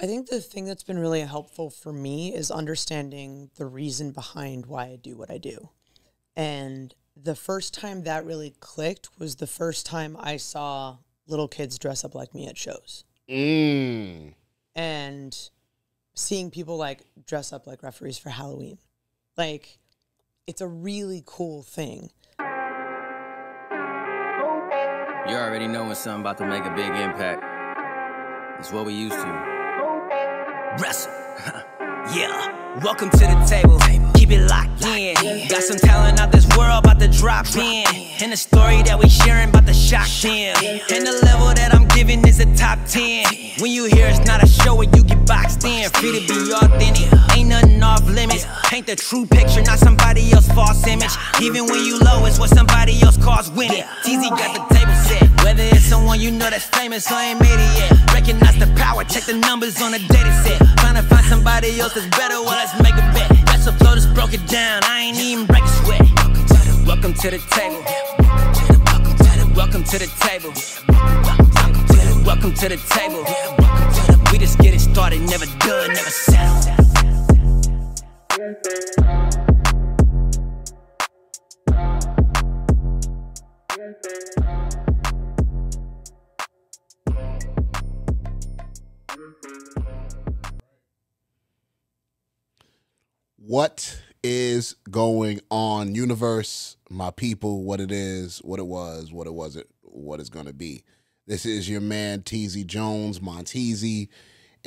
I think the thing that's been really helpful for me is understanding the reason behind why I do what I do. And the first time that really clicked was the first time I saw little kids dress up like me at shows. And seeing people like dress up like referees for Halloween. Like, it's a really cool thing. You already know when something about to make a big impact. It's what we used to. Wrestle. Yeah. Welcome to the table. Keep it locked in. Got some talent out this world about to drop in. And the story that we sharing about to shock them. And the level that I'm giving is a top 10. When you hear it's not a show where you get boxed in. Free to be authentic. Ain't nothing off limits. Paint the true picture, not somebody else's false image. Even when you low, it's what somebody else calls winning. Teasy got the table set. Whether it's someone you know that's famous or ain't made it yet. Recognize the power, check the numbers on a data set. Trying to find somebody else that's better, well, let's make a bet. Let's upload this, broke it down, I ain't even break a sweat. Welcome to the table. Welcome to the table. Welcome to the table. We just get it started, never done, never settle. What is going on, universe, my people, what it is, what it was, what it wasn't, what it's going to be. This is your man, Teasy Jones, Monteasy,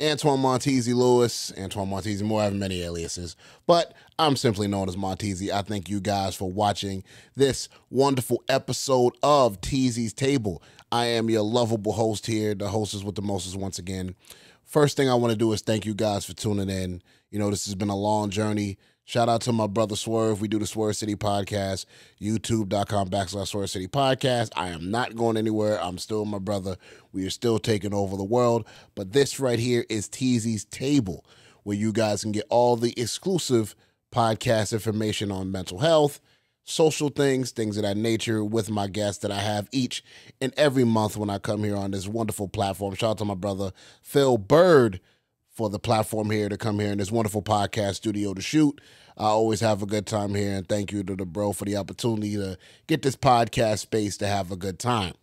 Antoine Monteasy Lewis, Antoine Monteasy Moore. I have many aliases, but I'm simply known as Monteasy. I thank you guys for watching this wonderful episode of Teasy's Table. I am your lovable host here, the hostess with the mostest once again. First thing I want to do is thank you guys for tuning in. You know, this has been a long journey. Shout out to my brother Swerve. We do the Swerve City Podcast, youtube.com/Swerve City Podcast. I am not going anywhere. I'm still my brother. We are still taking over the world. But this right here is Teasy's Table, where you guys can get all the exclusive podcast information on mental health, social things of that nature with my guests that I have each and every month when I come here on this wonderful platform. Shout out to my brother Phil Bird for the platform here to come here in this wonderful podcast studio to shoot. I always have a good time here, and thank you to the bro for the opportunity to get this podcast space to have a good time.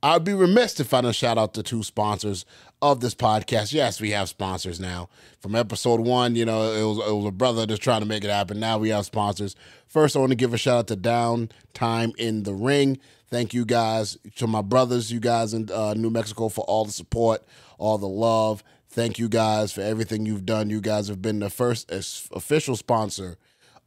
I'd be remiss if I didn't shout out the two sponsors of this podcast. Yes, we have sponsors now. From episode 1, you know, it was a brother just trying to make it happen. Now we have sponsors. First, I want to give a shout out to Downtime in the Ring. Thank you guys, to my brothers, you guys in New Mexico, for all the support, all the love. Thank you guys for everything you've done. You guys have been the first official sponsor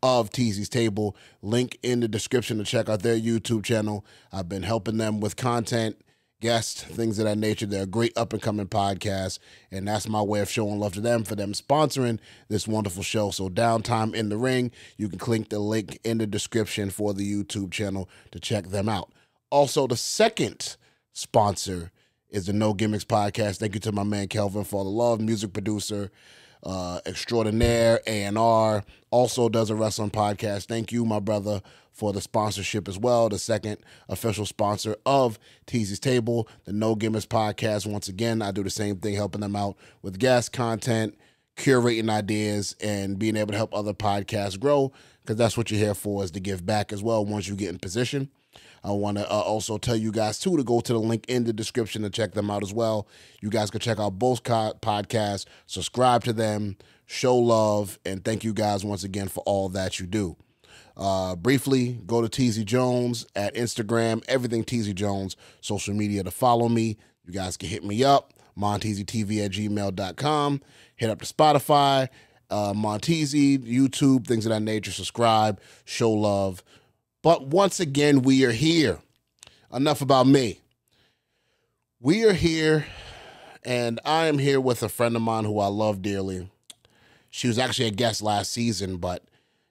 of Teasy's Table. Link in the description to check out their YouTube channel. I've been helping them with content, guests, things of that nature. They're a great up-and-coming podcast, and that's my way of showing love to them for them sponsoring this wonderful show. So Downtime in the Ring, you can click the link in the description for the YouTube channel to check them out. Also, the second sponsor is the No Gimmicks Podcast. Thank you to my man Kelvin for the love, music producer extraordinaire, A&R, also does a wrestling podcast. Thank you, my brother, for the sponsorship as well. The second official sponsor of Teasy's Table, the No Gimmicks Podcast. Once again, I do the same thing, helping them out with guest content, curating ideas, and being able to help other podcasts grow, because that's what you're here for, is to give back as well once you get in position. I want to also tell you guys, too, to go to the link in the description to check them out as well. You guys can check out both podcasts, subscribe to them, show love, and thank you guys once again for all that you do. Briefly, go to Teasy Jones at Instagram, everything Teasy Jones, social media to follow me. You guys can hit me up, monteasytv@gmail.com. Hit up the Spotify, Monteasy, YouTube, things of that nature. Subscribe, show love. But once again, we are here. Enough about me. We are here, and I am here with a friend of mine who I love dearly. She was actually a guest last season, but,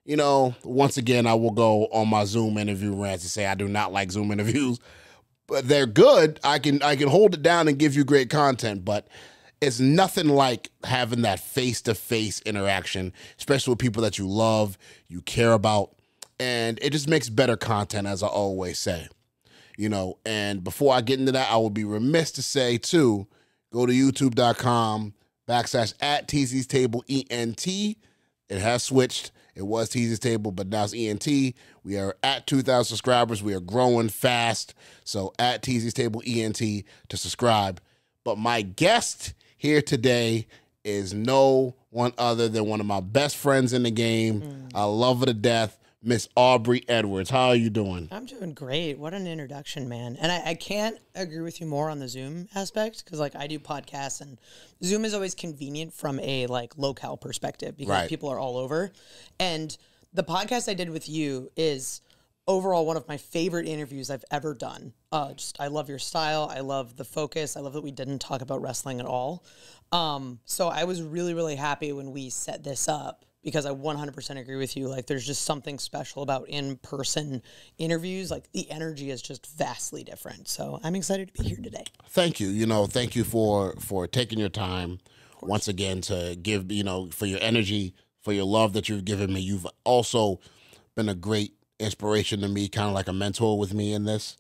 you know, once again, I will go on my Zoom interview rants and say I do not like Zoom interviews. But they're good. I can hold it down and give you great content, but it's nothing like having that face-to-face interaction, especially with people that you love, you care about. And it just makes better content, as I always say, you know. And before I get into that, I will be remiss to say, too, go to youtube.com/ / at Teasy's Table ENT. It has switched. It was Teasy's Table, but now it's ENT. We are at 2,000 subscribers. We are growing fast. So at Teasy's Table ENT to subscribe. But my guest here today is no one other than one of my best friends in the game. I love her to death, Miss Aubrey Edwards. How are you doing? I'm doing great. What an introduction, man. And I can't agree with you more on the Zoom aspect because, like, I do podcasts and Zoom is always convenient from a, like, locale perspective because people are all over. And the podcast I did with you is overall one of my favorite interviews I've ever done. I love your style. I love the focus. I love that we didn't talk about wrestling at all. So I was really, really happy when we set this up because I 100% agree with you. Like, there's just something special about in-person interviews. Like, the energy is just vastly different. So I'm excited to be here today. Thank you. Thank you for taking your time once again to give, for your energy, for your love that you've given me. You've also been a great inspiration to me, kind of like a mentor with me in this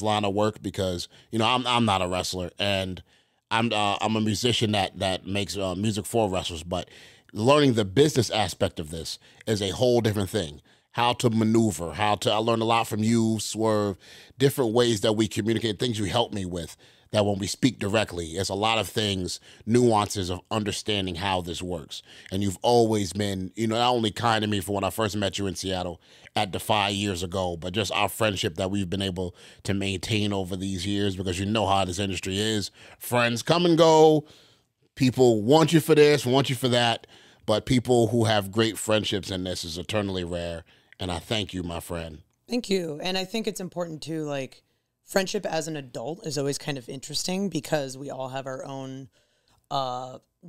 line of work because, I'm not a wrestler and I'm a musician that makes music for wrestlers, but learning the business aspect of this is a whole different thing. How to maneuver, I learned a lot from you, Swerve, different ways that we communicate, things you help me with, that when we speak directly, it's a lot of things, nuances of understanding how this works. And you've always been, not only kind to me for when I first met you in Seattle at Defy years ago, but just our friendship that we've been able to maintain over these years because you know how this industry is. Friends come and go. People want you for this, want you for that. But people who have great friendships in this is eternally rare. And I thank you, my friend. Thank you. And I think it's important too, like, friendship as an adult is always kind of interesting because we all have our own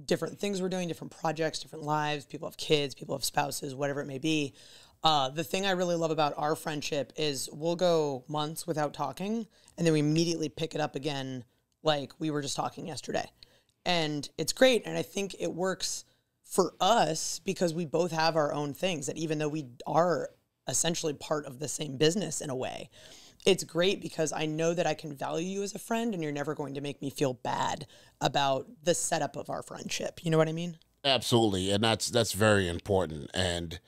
different things we're doing, different projects, different lives. People have kids, people have spouses, whatever it may be. The thing I really love about our friendship is we'll go months without talking, and then we immediately pick it up again like we were just talking yesterday. And it's great, and I think it works for us because we both have our own things that even though we are essentially part of the same business in a way, it's great because I know that I can value you as a friend and you're never going to make me feel bad about the setup of our friendship. You know what I mean? Absolutely. And that's very important. And,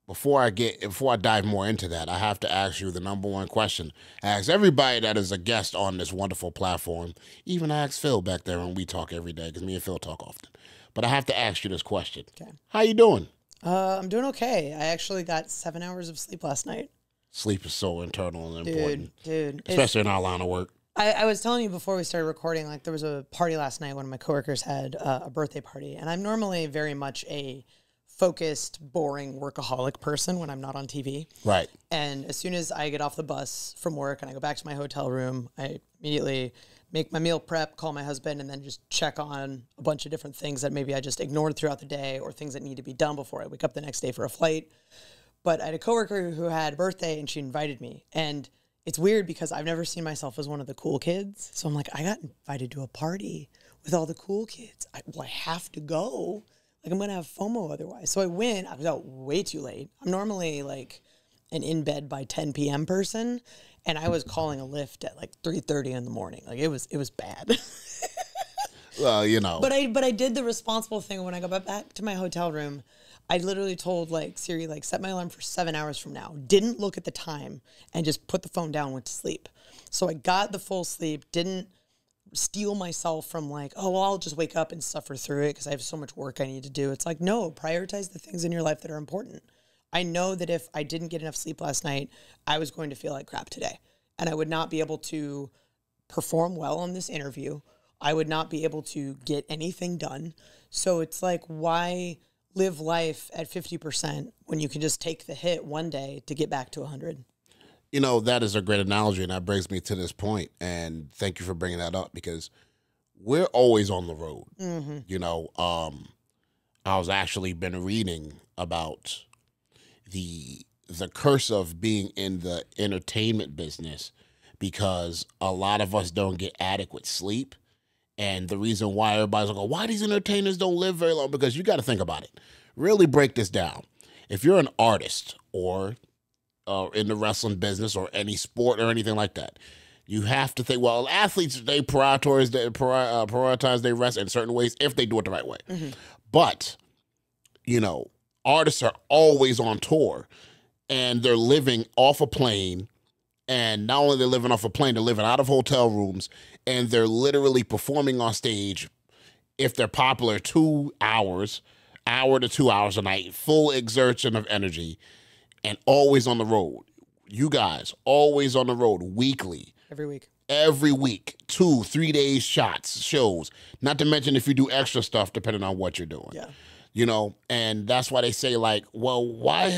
before I dive more into that, I have to ask you the number one question. I ask everybody that is a guest on this wonderful platform, even I ask Phil back there when we talk every day because me and Phil talk often. But I have to ask you this question. Okay. How you doing? I'm doing okay. I actually got 7 hours of sleep last night. Sleep is so internal and important. Dude. Especially in our line of work. I was telling you before we started recording, like, there was a party last night. One of my coworkers had a birthday party. And I'm normally very much a focused, boring workaholic person when I'm not on TV. Right. And as soon as I get off the bus from work and I go back to my hotel room, I immediately make my meal prep, call my husband, and then just check on a bunch of different things that maybe I just ignored throughout the day or things that need to be done before I wake up the next day for a flight. But I had a coworker who had a birthday and she invited me. And it's weird because I've never seen myself as one of the cool kids. So I'm like, I got invited to a party with all the cool kids. I have to go. Like, I'm going to have FOMO otherwise. So I went. I was out way too late. I'm normally like an in bed by 10 p.m. person. And I was calling a Lyft at like 3:30 in the morning. Like, it was bad. Well, But I did the responsible thing. When I got back to my hotel room, I literally told, like, Siri, like, set my alarm for 7 hours from now. Didn't look at the time and just put the phone down, went to sleep. So I got the full sleep, didn't steal myself from like, oh, well, I'll just wake up and suffer through it because I have so much work I need to do. It's like, no, prioritize the things in your life that are important. I know that if I didn't get enough sleep last night, I was going to feel like crap today. And I would not be able to perform well on this interview. I would not be able to get anything done. So it's like, why live life at 50% when you can just take the hit one day to get back to 100? That is a great analogy, and that brings me to this point. And thank you for bringing that up because we're always on the road. Mm-hmm. I was actually been reading about the curse of being in the entertainment business because a lot of us don't get adequate sleep. And the reason why everybody's like, why these entertainers don't live very long? Because you got to think about it. Really break this down. If you're an artist or in the wrestling business or any sport or anything like that, You have to think, well, athletes, they prioritize their rest in certain ways if they do it the right way. But, artists are always on tour, and they're living off a plane, and not only they're living off a plane, they're living out of hotel rooms, and they're literally performing on stage, if they're popular, 2 hours, hour to 2 hours a night, full exertion of energy, and always on the road. You guys, always on the road, weekly. Every week, 2-3 days shows. Not to mention if you do extra stuff depending on what you're doing. Yeah. And that's why they say, like, well, why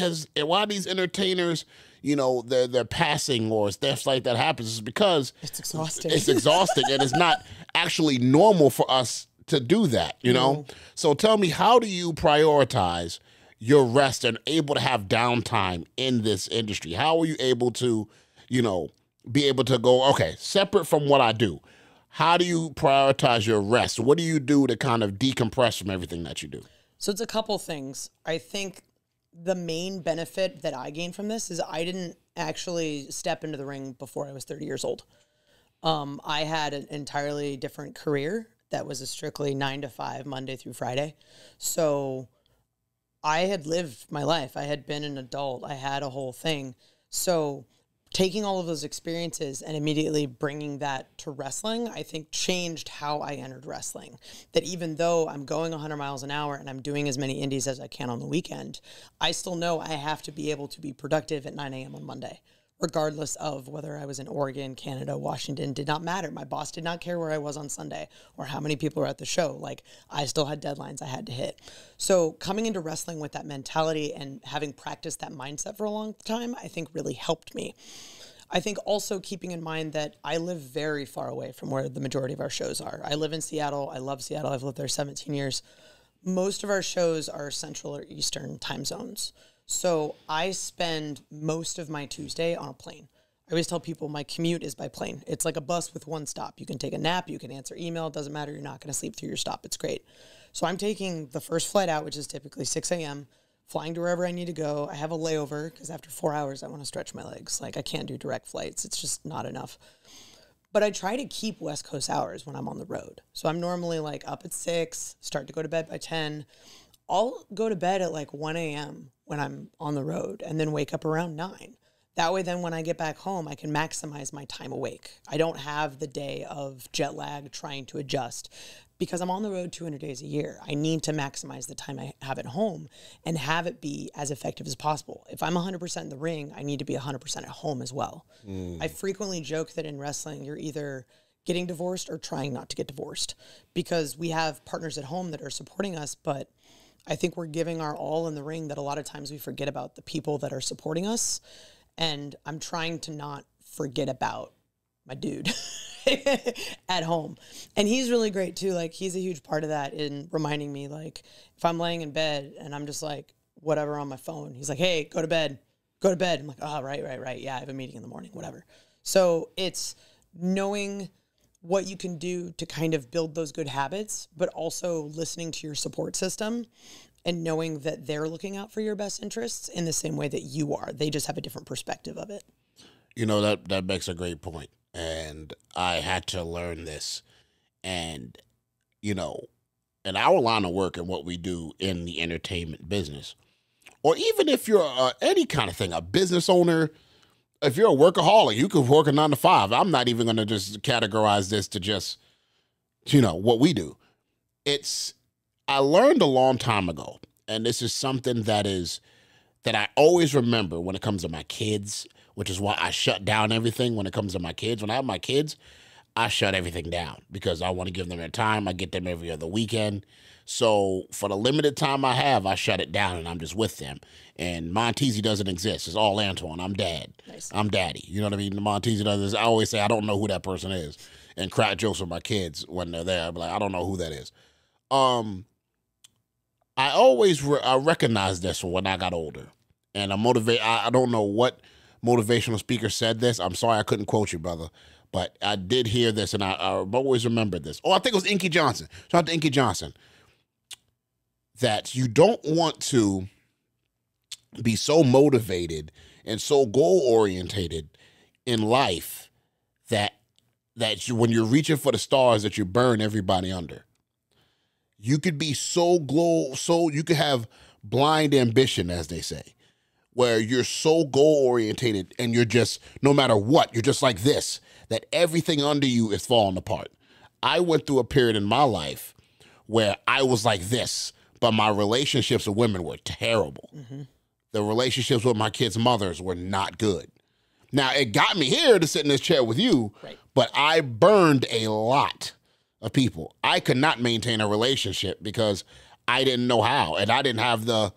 these entertainers, they're passing or stuff like that happens, is because it's exhausting. It's exhausting, and it's not actually normal for us to do that, No. So tell me, how do you prioritize your rest and able to have downtime in this industry? How are you able to, be able to go, okay, separate from what I do, how do you prioritize your rest? What do you do to kind of decompress from everything that you do? So it's a couple things. I think the main benefit that I gained from this is I didn't actually step into the ring before I was 30 years old. I had an entirely different career that was a strictly 9 to 5, Monday through Friday. So I had lived my life. I had been an adult. I had a whole thing. So taking all of those experiences and immediately bringing that to wrestling, I think changed how I entered wrestling. That even though I'm going 100 miles an hour and I'm doing as many indies as I can on the weekend, I still know I have to be able to be productive at 9 a.m. on Monday, regardless of whether I was in Oregon, Canada, Washington. Did not matter. My boss did not care where I was on Sunday or how many people were at the show. Like, I still had deadlines I had to hit. So coming into wrestling with that mentality and having practiced that mindset for a long time, I think really helped me. I think also keeping in mind that I live very far away from where the majority of our shows are. I live in Seattle. I love Seattle. I've lived there 17 years. Most of our shows are Central or Eastern time zones. So I spend most of my Tuesday on a plane. I always tell people my commute is by plane. It's like a bus with one stop. You can take a nap, you can answer email, it doesn't matter. You're not going to sleep through your stop. It's great. So I'm taking the first flight out, which is typically 6 a.m., flying to wherever I need to go. I have a layover because after 4 hours, I want to stretch my legs. Like, I can't do direct flights. It's just not enough. But I try to keep West Coast hours when I'm on the road. So I'm normally like up at 6, start to go to bed by 10. I'll go to bed at like 1 a.m. when I'm on the road and then wake up around 9. That way, then when I get back home, I can maximize my time awake. I don't have the day of jet lag trying to adjust because I'm on the road 200 days a year. I need to maximize the time I have at home and have it be as effective as possible. If I'm 100% in the ring, I need to be 100% at home as well. I frequently joke that in wrestling, you're either getting divorced or trying not to get divorced because we have partners at home that are supporting us, but I think we're giving our all in the ring that a lot of times we forget about the people that are supporting us. And I'm trying to not forget about my dude at home. And he's really great too. Like, he's a huge part of that in reminding me, like, if I'm laying in bed and I'm just like, whatever on my phone, he's like, hey, go to bed. Go to bed. I'm like, oh, right. Yeah, I have a meeting in the morning, whatever. So it's knowing what you can do to kind of build those good habits, but also listening to your support system and knowing that they're looking out for your best interests in the same way that you are. They just have a different perspective of it. That makes a great point. And I had to learn this. And, in our line of work and what we do in the entertainment business, or even if you're any kind of thing, a business owner, if you're a workaholic, you could work a 9 to 5. I'm not even going to just categorize this to just, what we do. I learned a long time ago, and this is something that I always remember when it comes to my kids, which is why I shut down everything when it comes to my kids. When I have my kids, I shut everything down because I want to give them their time. I get them every other weekend. So for the limited time I have, I shut it down and I'm just with them. And Teasy doesn't exist. It's all Antoine. I'm dad. Nice. I'm daddy. You know what I mean? Teasy does. I always say I don't know who that person is, and crack jokes with my kids when they're there. I'm like, I don't know who that is. I always I recognized this when I got older, and I don't know what motivational speaker said this. I'm sorry I couldn't quote you, brother, but I did hear this, and I've always remembered this. Oh, I think it was Inky Johnson. Shout out to Inky Johnson. That you don't want to be so motivated and so goal-orientated in life that when you're reaching for the stars that you burn everybody under. You could be so you could have blind ambition, as they say, where you're so goal orientated and you're just, no matter what, you're just like this, that everything under you is falling apart. I went through a period in my life where I was like this, but my relationships with women were terrible. Mm-hmm. The relationships with my kids' mothers were not good. Now, it got me here to sit in this chair with you, right, but I burned a lot of people. I could not maintain a relationship because I didn't know how, and I didn't have the,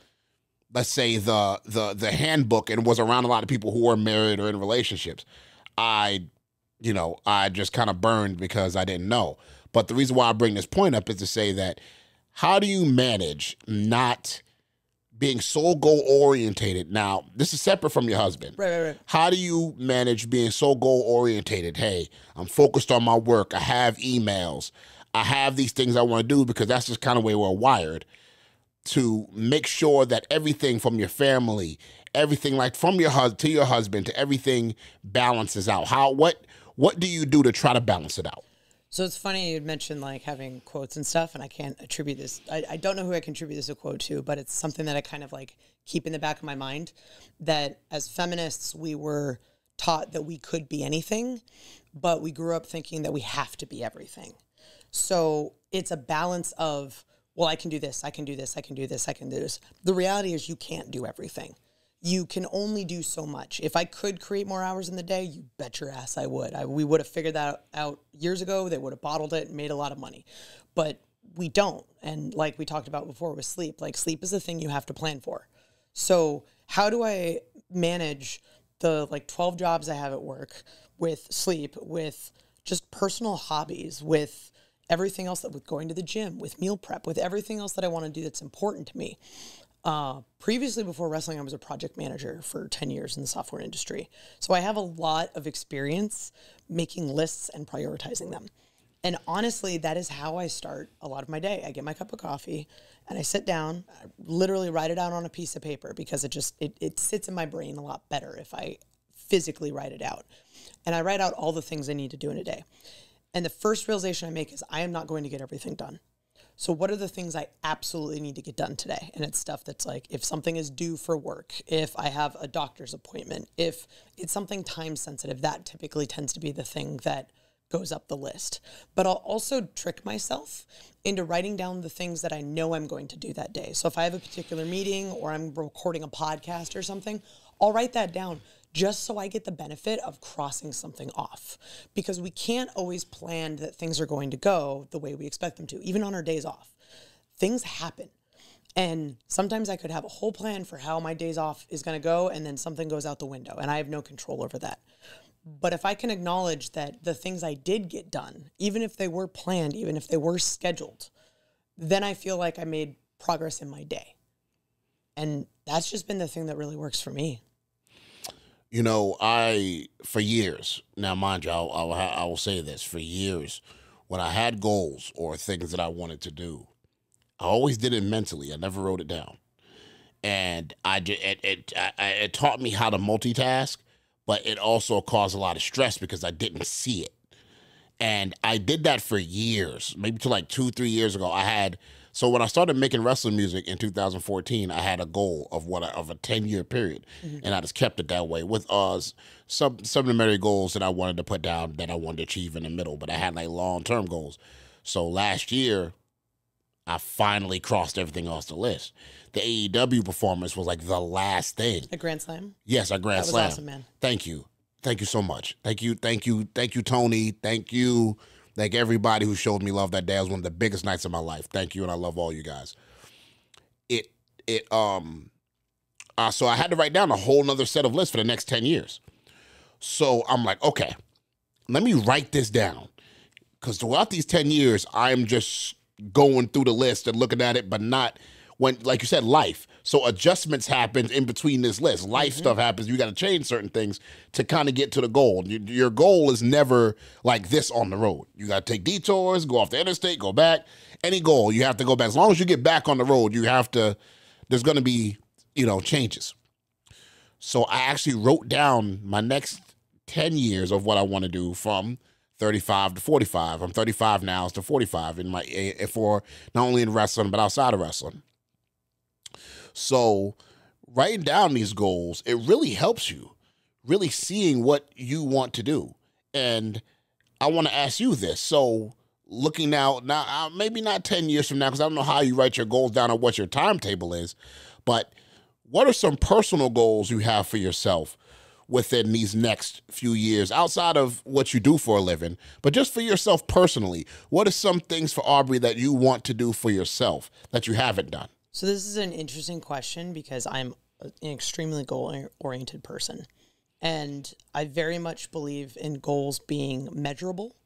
let's say, the handbook, and was around a lot of people who were married or in relationships. I just kind of burned because I didn't know. But the reason why I bring this point up is to say that, how do you manage not being so goal orientated? Now, this is separate from your husband. Right. How do you manage being so goal orientated? Hey, I'm focused on my work. I have emails. I have these things I want to do, because that's just kind of the way we're wired, to make sure that everything from your family, everything like from your husband to your husband to everything balances out. What do you do to try to balance it out? So it's funny you mentioned like having quotes and stuff, and I can't attribute this. I don't know who I contribute this a quote to, but it's something that I kind of like keep in the back of my mind, that as feminists, we were taught that we could be anything, but we grew up thinking that we have to be everything. So it's a balance of, well, I can do this, I can do this, I can do this, I can do this. The reality is you can't do everything. You can only do so much. If I could create more hours in the day, you bet your ass I would. We would have figured that out years ago. They would have bottled it and made a lot of money. But we don't. And like we talked about before with sleep, like sleep is a thing you have to plan for. So how do I manage the like 12 jobs I have at work with sleep, with just personal hobbies, with everything else, with going to the gym, with meal prep, with everything else that I want to do that's important to me? Previously, before wrestling, I was a project manager for 10 years in the software industry. So I have a lot of experience making lists and prioritizing them. And honestly, that is how I start a lot of my day. I get my cup of coffee and I sit down, I literally write it out on a piece of paper, because it sits in my brain a lot better if I physically write it out. And I write out all the things I need to do in a day. And the first realization I make is I am not going to get everything done. So what are the things I absolutely need to get done today? And it's stuff that's like, if something is due for work, if I have a doctor's appointment, if it's something time sensitive, that typically tends to be the thing that goes up the list. But I'll also trick myself into writing down the things that I know I'm going to do that day. So if I have a particular meeting or I'm recording a podcast or something, I'll write that down just so I get the benefit of crossing something off. Because we can't always plan that things are going to go the way we expect them to, even on our days off. Things happen. And sometimes I could have a whole plan for how my days off is going to go, and then something goes out the window, and I have no control over that. But if I can acknowledge that the things I did get done, even if they were planned, even if they were scheduled, then I feel like I made progress in my day. And that's just been the thing that really works for me. You know, for years, now mind you, I will say this, for years, when I had goals or things that I wanted to do, I always did it mentally. I never wrote it down. And it taught me how to multitask, but it also caused a lot of stress because I didn't see it. And I did that for years, maybe to like 2-3 years ago. So when I started making wrestling music in 2014, I had a goal of a 10-year period, and I just kept it that way with supplementary goals that I wanted to put down that I wanted to achieve in the middle, but I had like long-term goals. So last year, I finally crossed everything off the list. The AEW performance was like the last thing. A Grand Slam? Yes, a Grand Slam. That was awesome, man. Thank you. Thank you so much. Thank you, Tony. Thank you. Like everybody who showed me love that day. It was one of the biggest nights of my life. Thank you, and I love all you guys. So I had to write down a whole nother set of lists for the next 10 years. So I'm like, okay, let me write this down. Because throughout these 10 years, I'm just going through the list and looking at it, but not when, like you said, life. So adjustments happen in between this list. Life stuff happens. You got to change certain things to kind of get to the goal. Your goal is never like this on the road. You got to take detours, go off the interstate, go back. Any goal, you have to go back. As long as you get back on the road, there's going to be, changes. So I actually wrote down my next 10 years of what I want to do from 35 to 45. I'm 35 now to 45 for not only in wrestling, but outside of wrestling. So writing down these goals, it really helps you really seeing what you want to do. And I want to ask you this. So looking now, maybe not 10 years from now, because I don't know how you write your goals down or what your timetable is, but what are some personal goals you have for yourself within these next few years, outside of what you do for a living, but just for yourself personally? What are some things for Aubrey that you want to do for yourself that you haven't done? So this is an interesting question because I'm an extremely goal-oriented person. And I very much believe in goals being measurable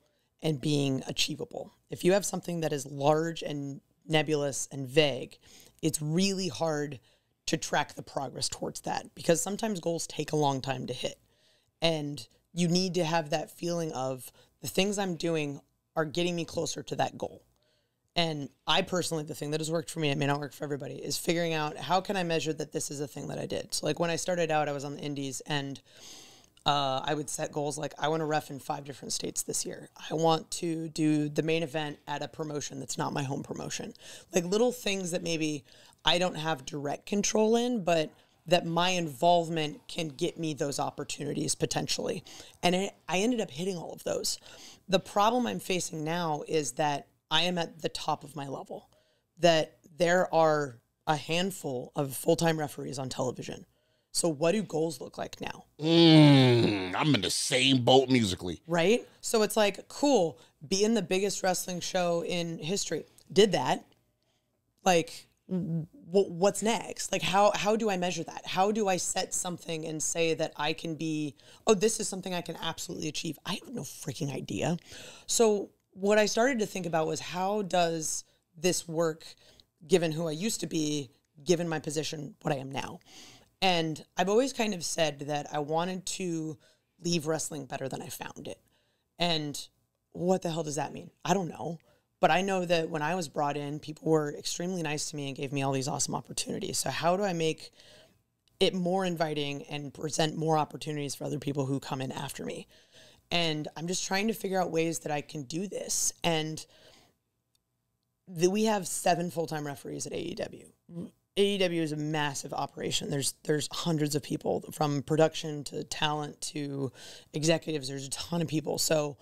and being achievable. If you have something that is large and nebulous and vague, it's really hard to track the progress towards that, because sometimes goals take a long time to hit. And you need to have that feeling of the things I'm doing are getting me closer to that goal. And I personally, the thing that has worked for me, it may not work for everybody, is figuring out how can I measure that this is a thing that I did. So like when I started out, I was on the indies, and I would set goals like, I want to ref in 5 different states this year. I want to do the main event at a promotion that's not my home promotion. Like little things that maybe I don't have direct control in, but that my involvement can get me those opportunities potentially. And I ended up hitting all of those. The problem I'm facing now is that I am at the top of my level, that there are a handful of full-time referees on television. So what do goals look like now? I'm in the same boat musically. Right? So it's like, cool, be in the biggest wrestling show in history. Did that. Like, what's next? Like, how do I measure that? How do I set something and say that I can be, oh, this is something I can absolutely achieve? I have no freaking idea. So what I started to think about was, how does this work given who I used to be, given my position, what I am now? And I've always kind of said that I wanted to leave wrestling better than I found it. And what the hell does that mean? I don't know. But I know that when I was brought in, people were extremely nice to me and gave me all these awesome opportunities. So how do I make it more inviting and present more opportunities for other people who come in after me? And I'm just trying to figure out ways that I can do this. And we have 7 full-time referees at AEW. AEW is a massive operation. There's hundreds of people, from production to talent to executives. There's a ton of people. So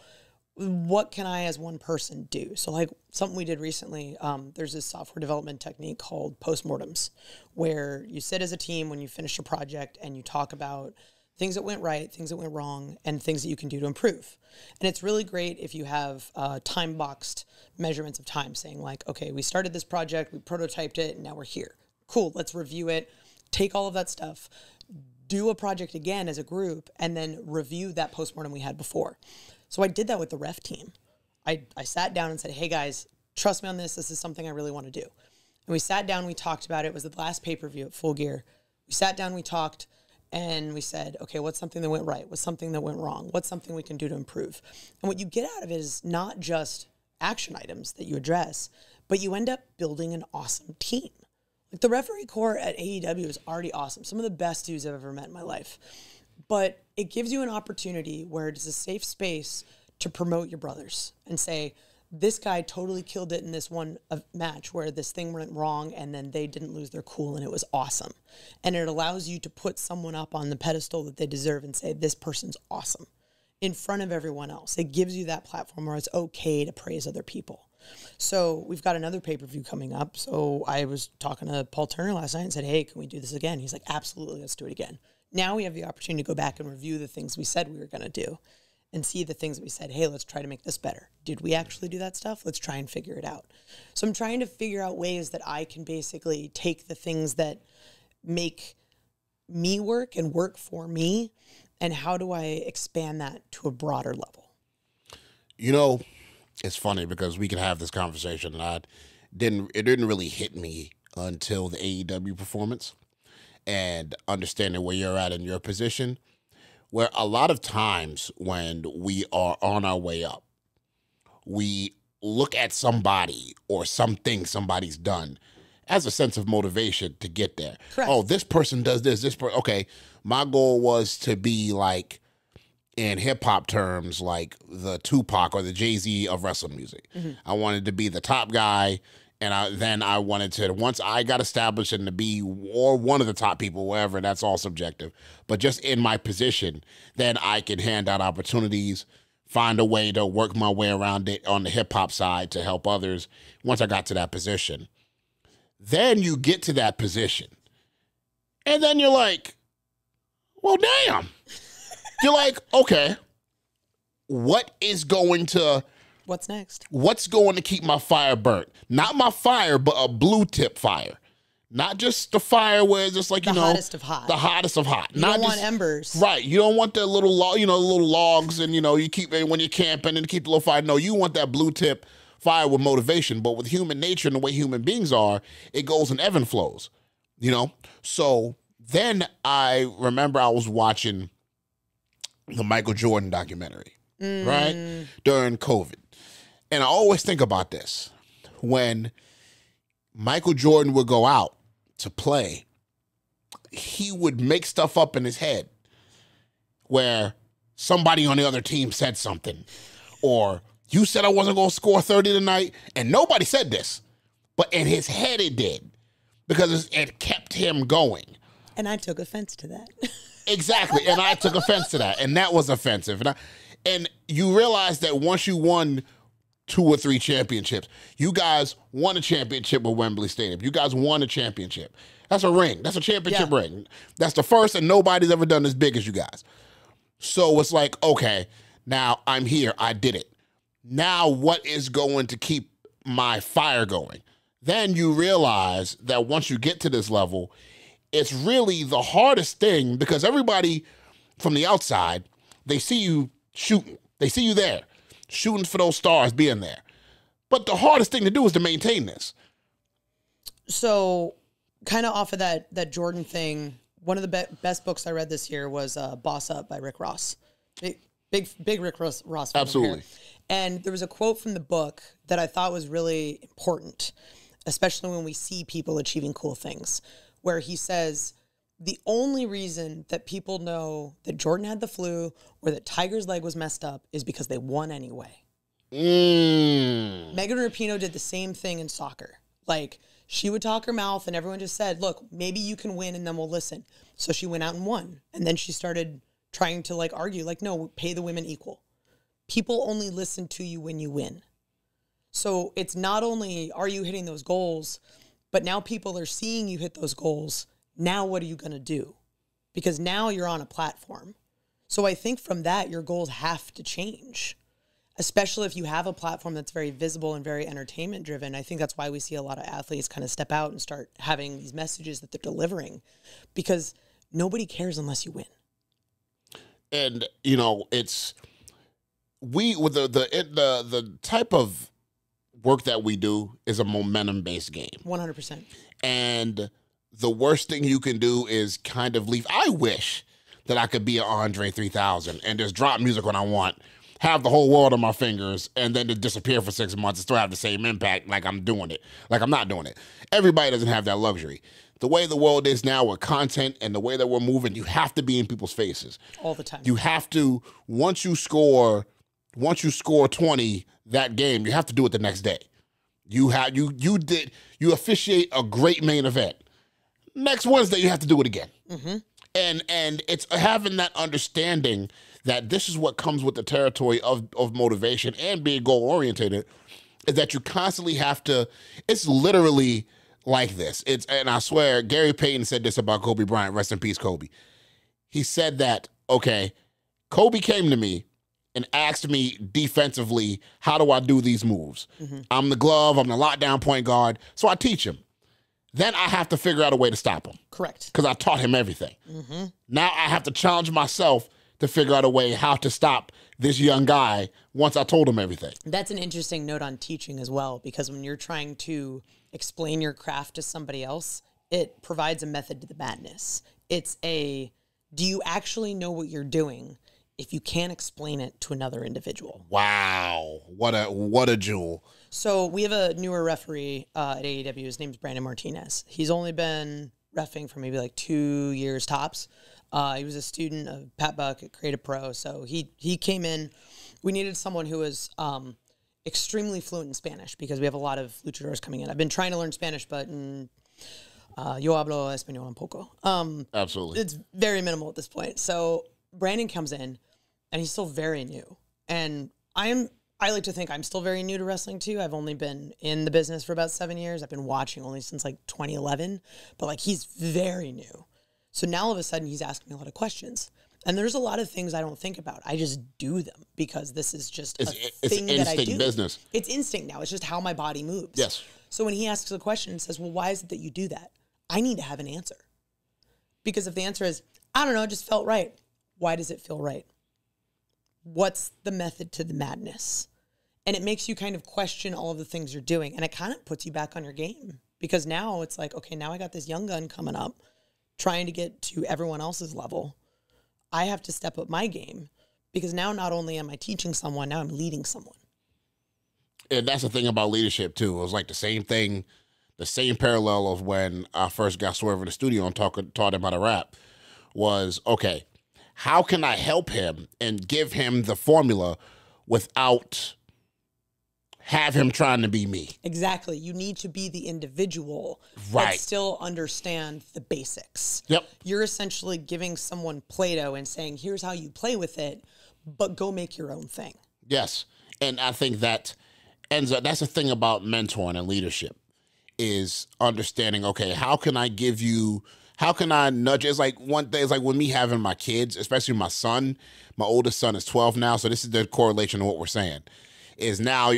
what can I as one person do? So like something we did recently, there's this software development technique called postmortems, where you sit as a team when you finish a project and you talk about things that went right, things that went wrong, and things that you can do to improve. And it's really great if you have time-boxed measurements of time, saying like, okay, we started this project, we prototyped it, and now we're here. Cool, let's review it, take all of that stuff, do a project again as a group, and then review that postmortem we had before. So I did that with the ref team. I sat down and said, hey guys, trust me on this. This is something I really want to do. And we sat down, we talked about it. It was the last pay-per-view at Full Gear. We sat down, we talked, and we said, okay, what's something that went right? What's something that went wrong? What's something we can do to improve? And what you get out of it is not just action items that you address, but you end up building an awesome team. Like the referee corps at AEW is already awesome. Some of the best dudes I've ever met in my life. But it gives you an opportunity where it's a safe space to promote your brothers and say, this guy totally killed it in this one match where this thing went wrong and then they didn't lose their cool and it was awesome. And it allows you to put someone up on the pedestal that they deserve and say, this person's awesome in front of everyone else. It gives you that platform where it's okay to praise other people. So we've got another pay-per-view coming up. So I was talking to Paul Turner last night and said, hey, can we do this again? He's like, absolutely, let's do it again. Now we have the opportunity to go back and review the things we said we were going to do and see the things that we said, hey, let's try to make this better. Did we actually do that stuff? Let's try and figure it out. So I'm trying to figure out ways that I can basically take the things that make me work and work for me, and how do I expand that to a broader level? You know, it's funny because we can have this conversation, and it didn't really hit me until the AEW performance and understanding where you're at in your position, where a lot of times when we are on our way up, we look at somebody or something somebody's done as a sense of motivation to get there. Correct. Oh, this person does this, okay, my goal was to be like in hip hop terms, like the Tupac or the Jay-Z of wrestling music. I wanted to be the top guy. And then I wanted to, once I got established and to be or one of the top people, wherever, that's all subjective. But just in my position, then I can hand out opportunities, find a way to work my way around it on the hip hop side to help others once I got to that position. Then you get to that position. And then you're like, well, damn. You're like, okay, what is going to... What's next? What's going to keep my fire burnt? Not my fire, but a blue tip fire. Not just the fire where it's just like, the hottest of hot. The hottest of hot. You Not don't want just, embers. Right. You don't want the little, little logs and, you keep, when you're camping and keep the little fire. No, you want that blue tip fire with motivation. But with human nature and the way human beings are, it goes in ebb and flows, So then I remember I was watching the Michael Jordan documentary, right? During COVID. And I always think about this. When Michael Jordan would go out to play, he would make stuff up in his head where somebody on the other team said something. Or, you said I wasn't going to score 30 tonight, and nobody said this. But in his head it did. Because it kept him going. And I took offense to that. Exactly. And I took offense to that. And that was offensive. And you realize that once you won 2 or 3 championships. You guys won a championship with Wembley Stadium. You guys won a championship. That's a ring. That's a championship ring. That's the first, and nobody's ever done as big as you guys. So it's like, okay, now I'm here. I did it. Now what is going to keep my fire going? Then you realize that once you get to this level, it's really the hardest thing because everybody from the outside, they see you shooting. They see you there. Shooting for those stars, being there. But the hardest thing to do is to maintain this. So, kind of off of that Jordan thing, one of the best books I read this year was Boss Up by Rick Ross. Big Rick Ross fan. Absolutely. And there was a quote from the book that I thought was really important, especially when we see people achieving cool things, where he says, the only reason that people know that Jordan had the flu or that Tiger's leg was messed up is because they won anyway. Megan Rapinoe did the same thing in soccer. Like, she would talk her mouth and everyone just said, look, maybe you can win and then we'll listen. So she went out and won. And then she started trying to argue, no, pay the women equal. People only listen to you when you win. So it's not only are you hitting those goals, but now people are seeing you hit those goals. Now what are you going to do? Because now you're on a platform. So I think from that, your goals have to change, especially if you have a platform that's very visible and very entertainment driven. I think that's why we see a lot of athletes kind of step out and start having these messages that they're delivering, because nobody cares unless you win. And, it's with the type of work that we do is a momentum-based game. 100%. And the worst thing you can do is kind of leave. I wish that I could be an Andre 3000 and just drop music when I want, have the whole world on my fingers, and then to disappear for 6 months and still have the same impact like I'm doing it. Like I'm not doing it. Everybody doesn't have that luxury. The way the world is now with content and the way that we're moving, you have to be in people's faces. All the time. You have to, once you score 20 that game, you have to do it the next day. You officiate a great main event. Next Wednesday, you have to do it again. Mm-hmm. And it's having that understanding that this is what comes with the territory of motivation and being goal-oriented, is that you constantly have to, it's literally like this. And I swear, Gary Payton said this about Kobe Bryant, rest in peace, Kobe. He said that, okay, Kobe came to me and asked me defensively, how do I do these moves? Mm-hmm. I'm the glove, I'm the lockdown point guard, so I teach him. Then I have to figure out a way to stop him. Correct. Because I taught him everything. Mm-hmm. Now I have to challenge myself to figure out a way how to stop this young guy once I told him everything. That's an interesting note on teaching as well, because when you're trying to explain your craft to somebody else, it provides a method to the madness. It's do you actually know what you're doing if you can't explain it to another individual? Wow. What a jewel. So we have a newer referee at AEW. His name's Brandon Martinez. He's only been reffing for maybe 2 years tops. He was a student of Pat Buck at Creative Pro. So he came in. We needed someone who was extremely fluent in Spanish because we have a lot of luchadores coming in. I've been trying to learn Spanish, but yo hablo español un poco. Absolutely. It's very minimal at this point. So Brandon comes in, and he's still very new. And I like to think I'm still very new to wrestling too. I've only been in the business for about 7 years. I've been watching only since like 2011, but like he's very new. So now all of a sudden he's asking me a lot of questions. And there's a lot of things I don't think about. I just do them because this is just a thing that I do. It's instinct business. It's instinct now. It's just how my body moves. Yes. So when he asks a question and says, well, why is it that you do that? I need to have an answer. Because if the answer is, I don't know, it just felt right. Why does it feel right? What's the method to the madness? And it makes you kind of question all of the things you're doing. And it kind of puts you back on your game. Because now it's like, okay, now I got this young gun coming up, trying to get to everyone else's level. I have to step up my game because now not only am I teaching someone, now I'm leading someone. And that's the thing about leadership too. It was like the same thing, the same parallel of when I first got Swerve in the studio and taught him how to rap was, okay, how can I help him and give him the formula without have him trying to be me? Exactly. You need to be the individual, right, but still understand the basics. Yep. You're essentially giving someone Play-Doh and saying, here's how you play with it, but go make your own thing. Yes. And I think that ends up, that's the thing about mentoring and leadership is understanding, okay, how can I nudge? It's like one thing, it's like with me having my kids, especially my son, my oldest son is 12 now. So this is the correlation of what we're saying. Is now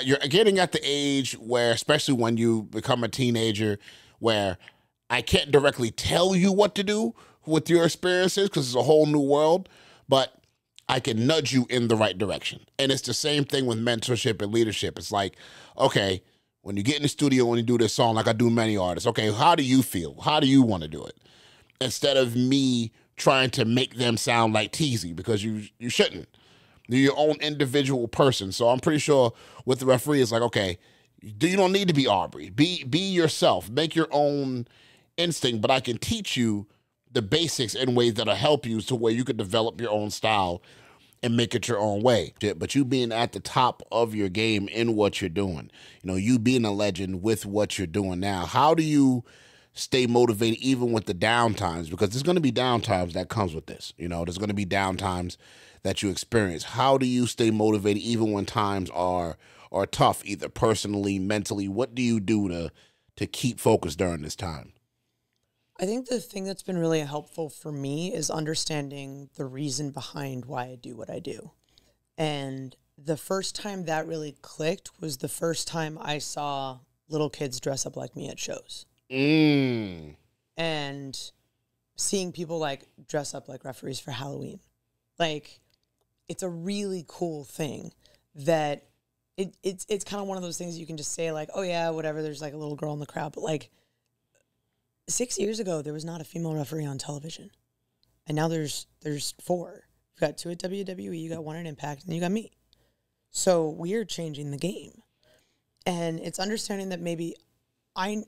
you're getting at the age where, especially when you become a teenager, where I can't directly tell you what to do with your experiences because it's a whole new world, but I can nudge you in the right direction. And it's the same thing with mentorship and leadership. It's like, okay, when you get in the studio, when you do this song, like I do many artists, okay, how do you feel? How do you want to do it? Instead of me trying to make them sound like Teasy, because you shouldn't. You're your own individual person. So I'm pretty sure with the referee, it's like, okay, you don't need to be Aubrey. Be yourself. Make your own instinct, but I can teach you the basics in ways that'll help you to where you can develop your own style and make it your own way. But you being at the top of your game in what you're doing, you being a legend with what you're doing now, how do you stay motivated even with the down times? Because there's going to be down times that comes with this. There's going to be down times that you experience. How do you stay motivated even when times are tough, either personally, mentally? What do you do to keep focused during this time? I think the thing that's been really helpful for me is understanding the reason behind why I do what I do. And the first time that really clicked was the first time I saw little kids dress up like me at shows. And seeing people like dress up like referees for Halloween. Like, it's a really cool thing that it's kind of one of those things you can just say like, oh yeah, whatever, there's like a little girl in the crowd. But like 6 years ago, there was not a female referee on television. And now there's 4. You've got 2 at WWE, you got 1 at Impact, and you got me. So we're changing the game. And it's understanding that maybe I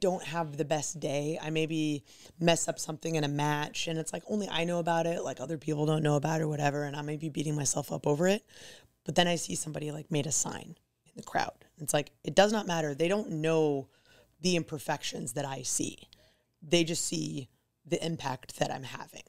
don't have the best day. I maybe mess up something in a match, and it's like only I know about it, like other people don't know about it or whatever, and I may be beating myself up over it. But then I see somebody like made a sign in the crowd. It's like, it does not matter. They don't know the imperfections that I see. They just see the impact that I'm having.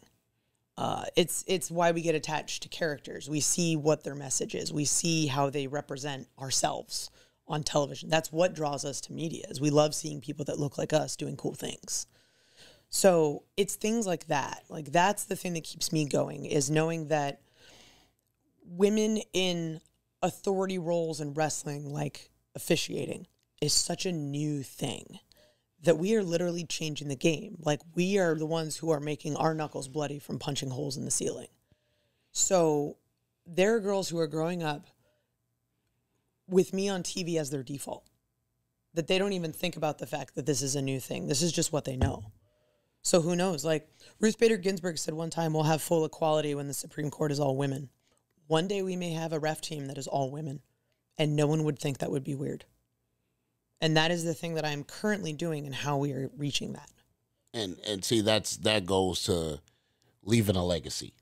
It's why we get attached to characters. We see what their message is. We see how they represent ourselves on television. That's what draws us to media, is we love seeing people that look like us doing cool things. So it's things like that. Like, that's the thing that keeps me going, is knowing that women in authority roles in wrestling, like officiating, is such a new thing that we are literally changing the game. Like, we are the ones who are making our knuckles bloody from punching holes in the ceiling. So there are girls who are growing up with me on TV as their default, that they don't even think about the fact that this is a new thing. This is just what they know. So who knows? Like, Ruth Bader Ginsburg said one time, we'll have full equality when the Supreme Court is all women. One day we may have a ref team that is all women, and no one would think that would be weird. And that is the thing that I'm currently doing and how we are reaching that. And see, that goes to leaving a legacy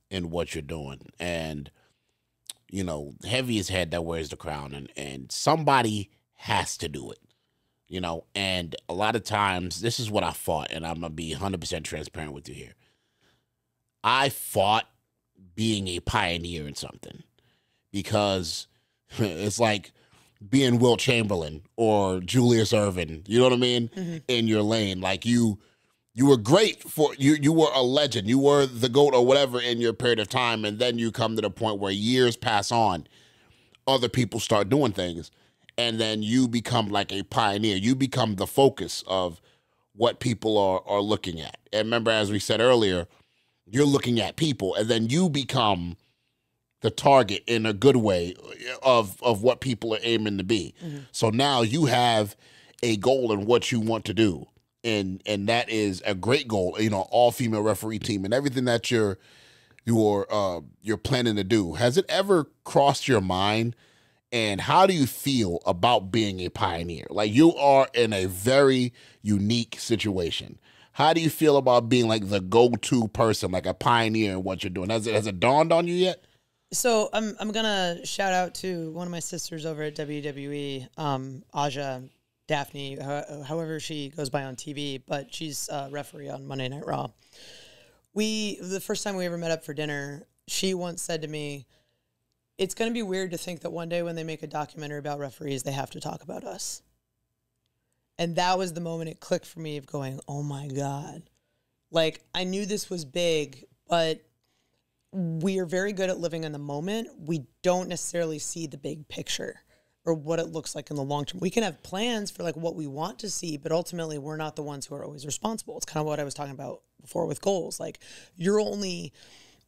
in what you're doing. And, heaviest head that wears the crown, and somebody has to do it, and a lot of times this is what I fought, and I'm going to be 100% transparent with you here. I fought being a pioneer in something because it's like being Wilt Chamberlain or Julius Erving, you know what I mean? In your lane. Like you were great you were a legend. You were the GOAT or whatever in your period of time. And then you come to the point where years pass on, other people start doing things. And then you become like a pioneer. You become the focus of what people are looking at. And remember, as we said earlier, you're looking at people, and then you become the target in a good way of what people are aiming to be. So now you have a goal in what you want to do. And that is a great goal, all female referee team and everything that you're planning to do. Has it ever crossed your mind? And how do you feel about being a pioneer? Like, you are in a very unique situation. How do you feel about being like the go-to person, like a pioneer in what you're doing? Has it dawned on you yet? So I'm gonna shout out to one of my sisters over at WWE, Aja Daphne, however she goes by on TV, but she's a referee on Monday Night Raw. The first time we ever met up for dinner, she once said to me, "It's gonna be weird to think that one day when they make a documentary about referees, they have to talk about us." And that was the moment it clicked for me of going, oh my God. Like, I knew this was big, but we are very good at living in the moment. We don't necessarily see the big picture or what it looks like in the long term. We can have plans for like what we want to see, but ultimately we're not the ones who are always responsible. It's kind of what I was talking about before with goals. Like, you're only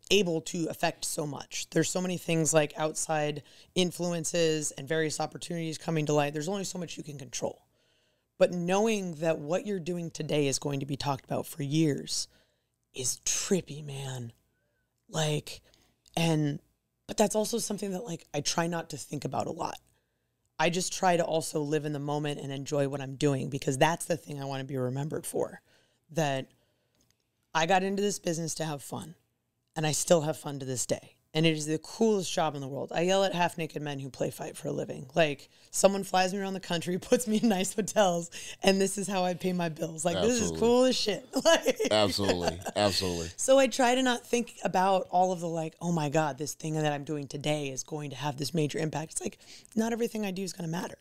able to affect so much. There's so many things like outside influences and various opportunities coming to light. There's only so much you can control. But knowing that what you're doing today is going to be talked about for years is trippy, man. Like, but that's also something that like I try not to think about a lot. I just try to also live in the moment and enjoy what I'm doing, because that's the thing I want to be remembered for. That I got into this business to have fun, and I still have fun to this day. And it is the coolest job in the world. I yell at half-naked men who play fight for a living. Like, someone flies me around the country, puts me in nice hotels, and this is how I pay my bills. Like, This is cool as shit. Like, Absolutely. So I try to not think about all of the like, oh my God, this thing that I'm doing today is going to have this major impact. It's like, not everything I do is going to matter.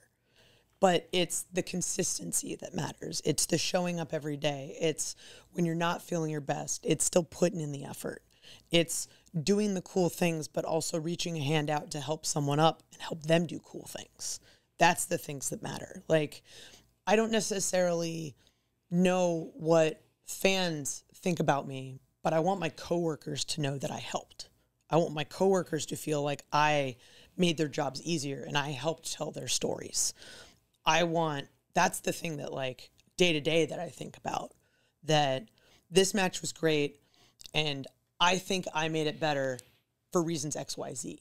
But it's the consistency that matters. It's the showing up every day. It's when you're not feeling your best, it's still putting in the effort. It's doing the cool things, but also reaching a hand out to help someone up and help them do cool things. That's the things that matter. Like, I don't necessarily know what fans think about me, but I want my coworkers to know that I helped. I want my coworkers to feel like I made their jobs easier and I helped tell their stories. That's the thing that like day to day that I think about, that this match was great and I think I made it better for reasons X, Y, Z.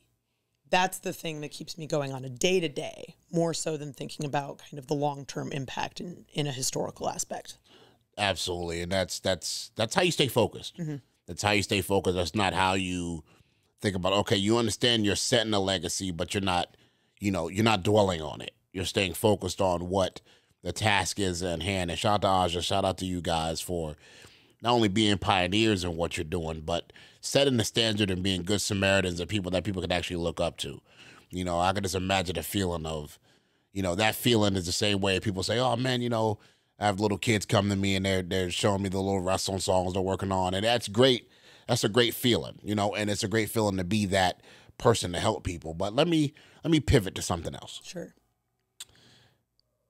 That's the thing that keeps me going on a day to day, more so than thinking about kind of the long-term impact in a historical aspect. Absolutely. And that's how you stay focused. That's how you stay focused. That's not how you think about, okay, you understand you're setting a legacy, but you're not dwelling on it. You're staying focused on what the task is at hand. And shout out to Aja, shout out to you guys for not only being pioneers in what you're doing, but setting the standard and being good Samaritans and people that people can actually look up to. I can just imagine the feeling of, that feeling is the same way people say, oh man, I have little kids come to me and they're showing me the little wrestling songs they're working on. And that's great. That's a great feeling, and it's a great feeling to be that person to help people. But let me pivot to something else. Sure.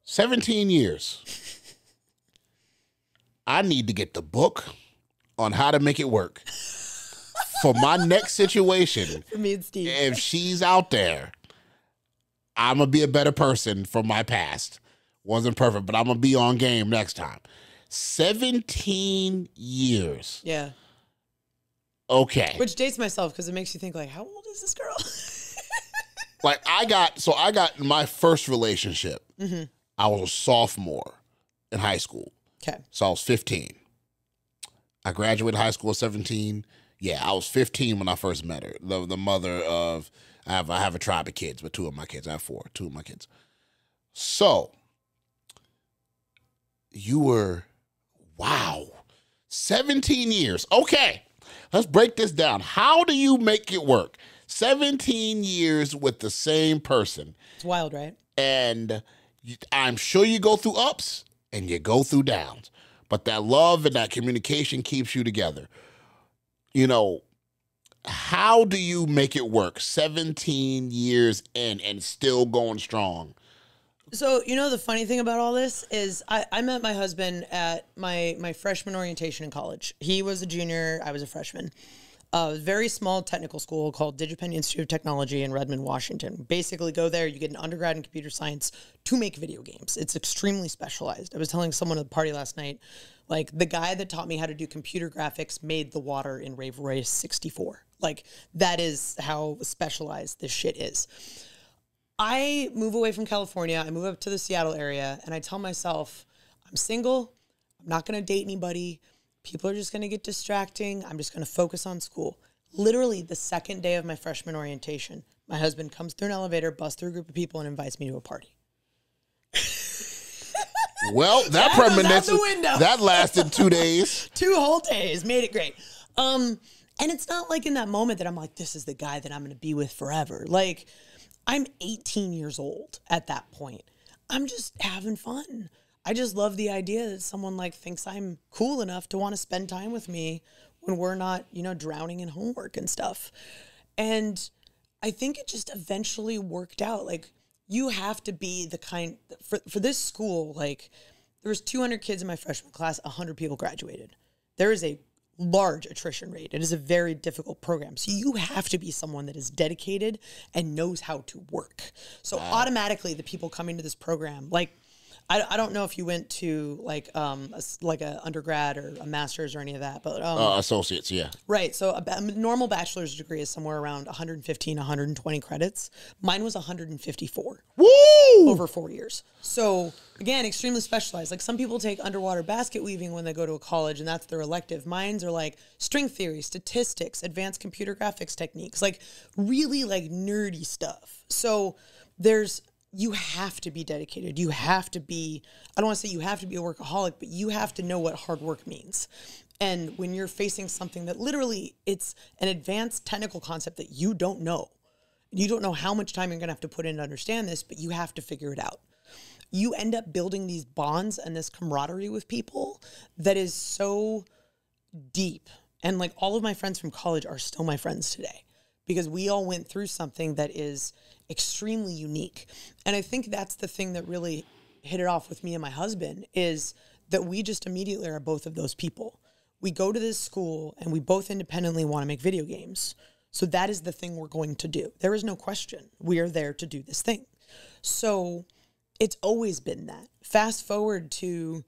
17 years. I need to get the book on how to make it work for my next situation. For me and Steve. If she's out there, I'm going to be a better person from my past. Wasn't perfect, but I'm going to be on game next time. 17 years. Yeah. Okay. Which dates myself because it makes you think like, how old is this girl? Like I got my first relationship. I was a sophomore in high school. Okay. So I was 15. I graduated high school at 17. Yeah, I was 15 when I first met her. The mother of, I have a tribe of kids, but two of my kids. I have two of my kids. So, you were, wow, 17 years. Okay, let's break this down. How do you make it work? 17 years with the same person. It's wild, right? And I'm sure you go through ups and you go through downs, but that love and that communication keeps you together. You know, how do you make it work 17 years in and still going strong? So, you know, the funny thing about all this is I met my husband at my freshman orientation in college. He was a junior. I was a freshman. A very small technical school called DigiPenn Institute of Technology in Redmond, Washington. Basically go there, you get an undergrad in computer science to make video games. It's extremely specialized. I was telling someone at the party last night, like the guy that taught me how to do computer graphics made the water in Rave Race 64. Like that is how specialized this shit is. I move away from California, I move up to the Seattle area, and I tell myself, I'm single, I'm not going to date anybody, people are just going to get distracting, I'm just going to focus on school. Literally the second day of my freshman orientation, my husband comes through an elevator, busts through a group of people, and invites me to a party. Well, that premonition, that lasted 2 days. 2 whole days, made it great. And it's not like in that moment that I'm like, this is the guy that I'm going to be with forever. Like, I'm 18 years old at that point. I'm just having fun. I just love the idea that someone like thinks I'm cool enough to want to spend time with me when we're not, you know, drowning in homework and stuff. And I think it just eventually worked out. Like, you have to be the kind, for this school, like, there was 200 kids in my freshman class, 100 people graduated. There is a large attrition rate. It is a very difficult program. So you have to be someone that is dedicated and knows how to work. So automatically the people coming to this program, like, I don't know if you went to like a undergrad or a master's or any of that, but associates, yeah. Right. So a normal bachelor's degree is somewhere around 115, 120 credits. Mine was 154. Woo! Over 4 years. So again, extremely specialized. Like some people take underwater basket weaving when they go to a college and that's their elective. Mine's are like string theory, statistics, advanced computer graphics techniques, like really like nerdy stuff. So you have to be dedicated. You have to be, I don't want to say you have to be a workaholic, but you have to know what hard work means. And when you're facing something that literally it's an advanced technical concept that you don't know how much time you're going to have to put in to understand this, but you have to figure it out. You end up building these bonds and this camaraderie with people that is so deep. And like all of my friends from college are still my friends today because we all went through something that is extremely unique. And I think that's the thing that really hit it off with me and my husband is that we just immediately are both of those people. We go to this school and we both independently want to make video games. So that is the thing we're going to do. There is no question. We are there to do this thing. So it's always been that. Fast forward to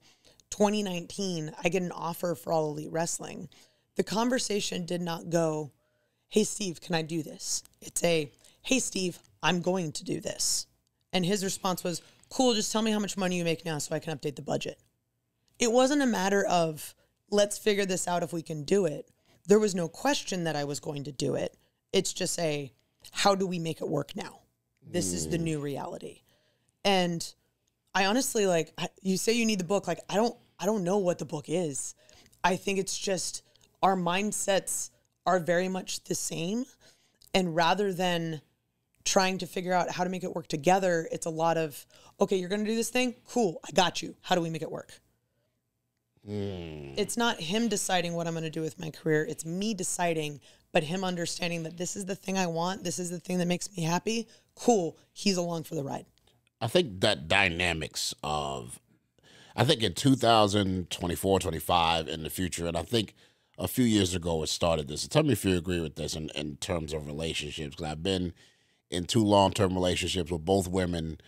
2019, I get an offer for All Elite Wrestling. The conversation did not go, hey, Steve, can I do this? It's a, hey, Steve, I'm going to do this. And his response was, cool, just tell me how much money you make now so I can update the budget. It wasn't a matter of, let's figure this out if we can do it. There was no question that I was going to do it. It's just a, how do we make it work now? This is the new reality. And I honestly, like, you say you need the book. Like, I don't know what the book is. I think it's just our mindsets are very much the same. And rather than trying to figure out how to make it work together, it's a lot of, okay, you're going to do this thing? Cool, I got you. How do we make it work? It's not him deciding what I'm going to do with my career. It's me deciding, but him understanding that this is the thing I want. This is the thing that makes me happy. Cool, he's along for the ride. I think that dynamics of, I think in 2024, 25 in the future, and I think a few years ago it started this. Tell me if you agree with this in terms of relationships, because I've been in 2 long-term relationships with both women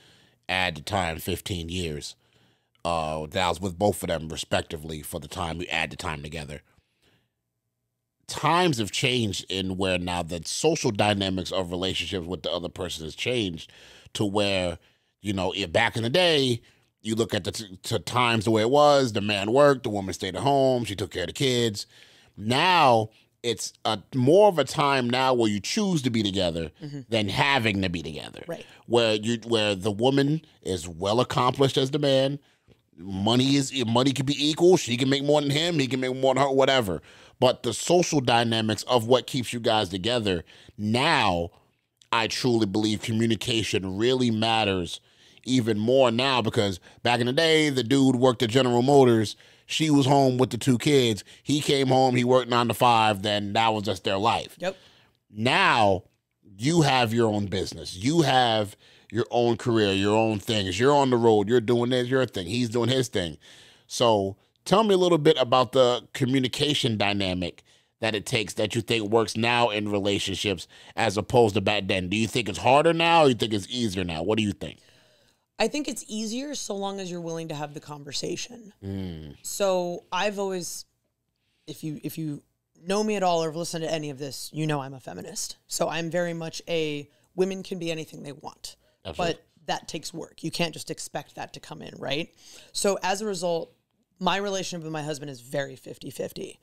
at the time, 15 years. That I was with both of them respectively for the time we add the time together. Times have changed in where now the social dynamics of relationships with the other person has changed to where, you know, back in the day, you look at the times the way it was, the man worked, the woman stayed at home, she took care of the kids. Now it's more of a time now where you choose to be together than having to be together. Right. Where the woman is well accomplished as the man. Money can be equal. She can make more than him. He can make more than her. Whatever. But the social dynamics of what keeps you guys together now, I truly believe communication really matters even more now, because back in the day, the dude worked at General Motors. She was home with the 2 kids. He came home. He worked 9 to 5. Then that was just their life. Yep. Now you have your own business. You have your own career, your own things. You're on the road. You're doing your thing. He's doing his thing. So tell me a little bit about the communication dynamic that it takes that you think works now in relationships as opposed to back then. Do you think it's harder now, or you think it's easier now? What do you think? I think it's easier so long as you're willing to have the conversation. So I've always, if you know me at all or have listened to any of this, you know I'm a feminist. So I'm very much women can be anything they want. Absolutely. But that takes work. You can't just expect that to come in, right? So as a result, my relationship with my husband is very 50-50.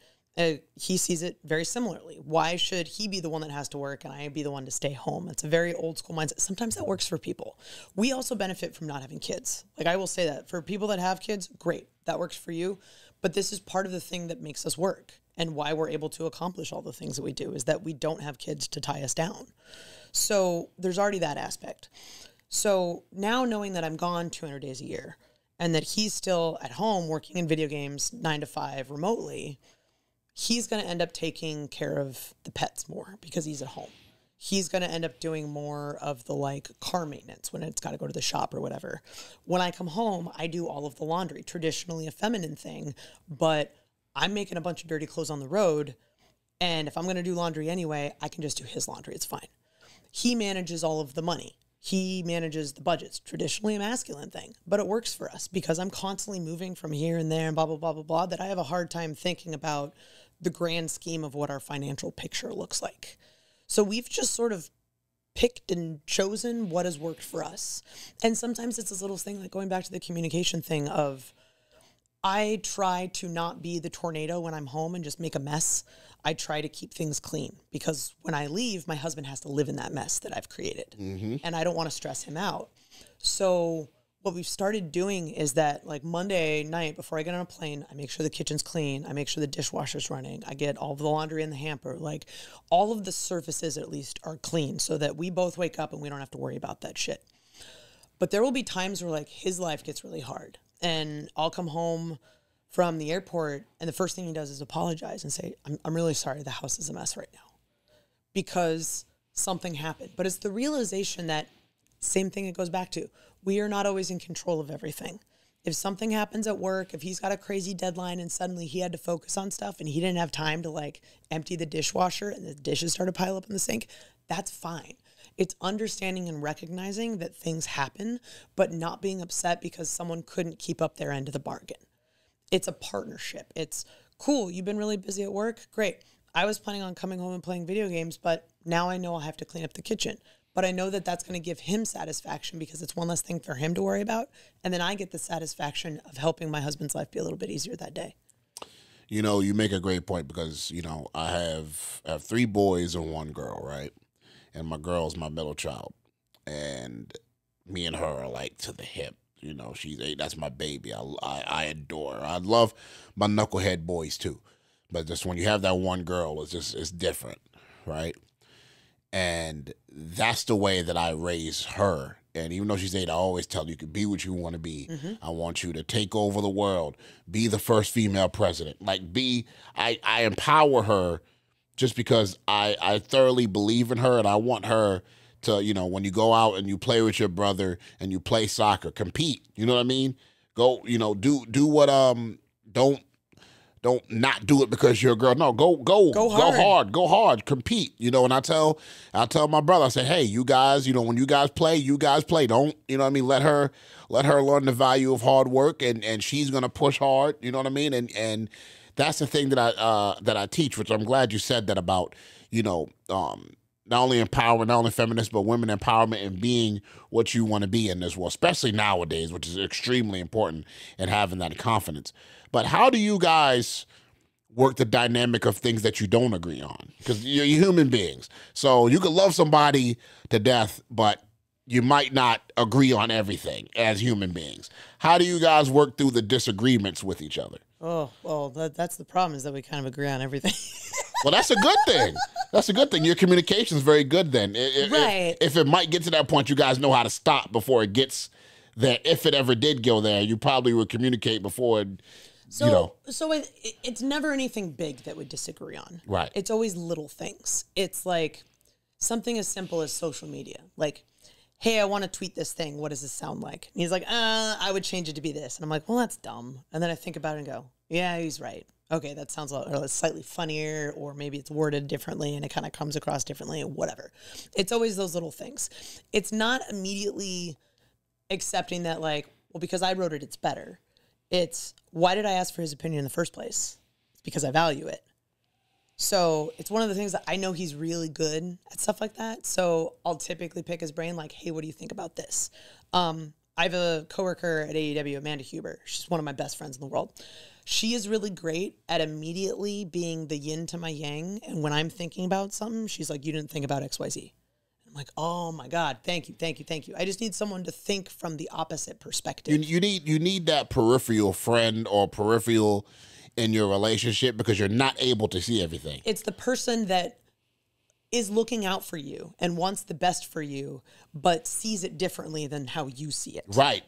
He sees it very similarly. Why should he be the one that has to work and I be the one to stay home? It's a very old school mindset. Sometimes that works for people. We also benefit from not having kids. Like, I will say that for people that have kids, great, that works for you. But this is part of the thing that makes us work, and why we're able to accomplish all the things that we do is that we don't have kids to tie us down. So there's already that aspect. So now, knowing that I'm gone 200 days a year and that he's still at home working in video games 9 to 5 remotely, he's going to end up taking care of the pets more because he's at home. He's going to end up doing more of the car maintenance when it's got to go to the shop or whatever. When I come home, I do all of the laundry, traditionally a feminine thing, but I'm making a bunch of dirty clothes on the road. And if I'm going to do laundry anyway, I can just do his laundry. It's fine. He manages all of the money. He manages the budgets, traditionally a masculine thing, but it works for us because I'm constantly moving from here and there and blah, blah, blah, blah, blah, that I have a hard time thinking about the grand scheme of what our financial picture looks like. So we've just sort of picked and chosen what has worked for us. And sometimes it's this little thing, like going back to the communication thing of, I try to not be the tornado when I'm home and just make a mess. I try to keep things clean because when I leave, my husband has to live in that mess that I've created. And I don't want to stress him out. So what we've started doing is that, like, Monday night before I get on a plane, I make sure the kitchen's clean. I make sure the dishwasher's running. I get all of the laundry in the hamper. Like, all of the surfaces at least are clean so that we both wake up and we don't have to worry about that shit. But there will be times where, like, his life gets really hard and I'll come home from the airport and the first thing he does is apologize and say, I'm really sorry, the house is a mess right now because something happened. But it's the realization that, same thing it goes back to, we are not always in control of everything. If something happens at work, if he's got a crazy deadline and suddenly he had to focus on stuff and he didn't have time to, like, empty the dishwasher and the dishes started to pile up in the sink, that's fine. It's understanding and recognizing that things happen, but not being upset because someone couldn't keep up their end of the bargain. It's a partnership. It's cool. You've been really busy at work. Great. I was planning on coming home and playing video games, but now I know I'll have to clean up the kitchen. But I know that that's going to give him satisfaction because it's one less thing for him to worry about. And then I get the satisfaction of helping my husband's life be a little bit easier that day. You know, you make a great point because, I have 3 boys and 1 girl, right? And my girl's my middle child. And me and her are like to the hip. She's 8. That's my baby. I adore her. I love my knucklehead boys too. But just when you have that one girl, it's different, right? And that's the way that I raise her. And even though she's 8, I always tell her, you can be what you want to be. I want you to take over the world. Be the first female president. I empower her just because I thoroughly believe in her and I want her to, when you go out and you play with your brother and you play soccer, compete. You know what I mean? Go, do what, don't not do it because you're a girl. No, go hard, compete. And I tell my brother, I say, hey, you guys, when you guys play. Don't, let her learn the value of hard work and she's going to push hard. You know what I mean? And that's the thing that I teach, which I'm glad you said that about, not only empowerment, not only feminist, but women empowerment and being what you want to be in this world, especially nowadays, which is extremely important, and having that confidence. But how do you guys work the dynamic of things that you don't agree on? Because you're human beings. So you could love somebody to death, but you might not agree on everything as human beings. How do you guys work through the disagreements with each other? Oh, well, that's the problem, is that we kind of agree on everything. Well, that's a good thing. That's a good thing. Your communication is very good then. Right. If it might get to that point, you guys know how to stop before it gets there. If it ever did go there, you probably would communicate before it, So it's never anything big that we disagree on. Right. It's always little things. It's like something as simple as social media. Like, hey, I want to tweet this thing. What does this sound like? And he's like, I would change it to be this. And I'm like, well, that's dumb. And then I think about it and go, yeah, he's right. Okay, that sounds slightly funnier, or maybe it's worded differently and it kind of comes across differently, or whatever. It's always those little things. It's not immediately accepting that, like, well, because I wrote it, it's better. It's, why did I ask for his opinion in the first place? It's because I value it. So it's one of the things that I know he's really good at, stuff like that. So I'll typically pick his brain, like, hey, what do you think about this? I have a coworker at AEW, Amanda Huber. She's one of my best friends in the world. She is really great at immediately being the yin to my yang. And when I'm thinking about something, she's like, you didn't think about XYZ. I'm like, oh my God, thank you, thank you, thank you. I just need someone to think from the opposite perspective. You need that peripheral friend or peripheral in your relationship, because you're not able to see everything. It's the person that is looking out for you and wants the best for you, but sees it differently than how you see it. Right.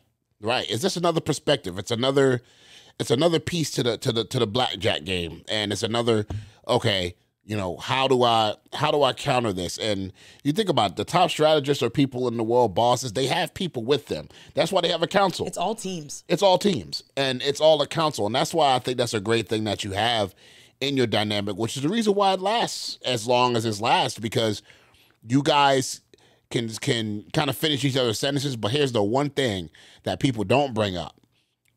Is this another perspective? It's another piece to the blackjack game, and it's another, okay, how do I counter this? And you think about it, the top strategists are people in the world, bosses. They have people with them. That's why they have a council. It's all teams. It's all teams, and it's all a council. And that's why I think that's a great thing that you have in your dynamic, which is the reason why it lasts as long as it lasts, because you guys can kind of finish each other's sentences. But here's the one thing that people don't bring up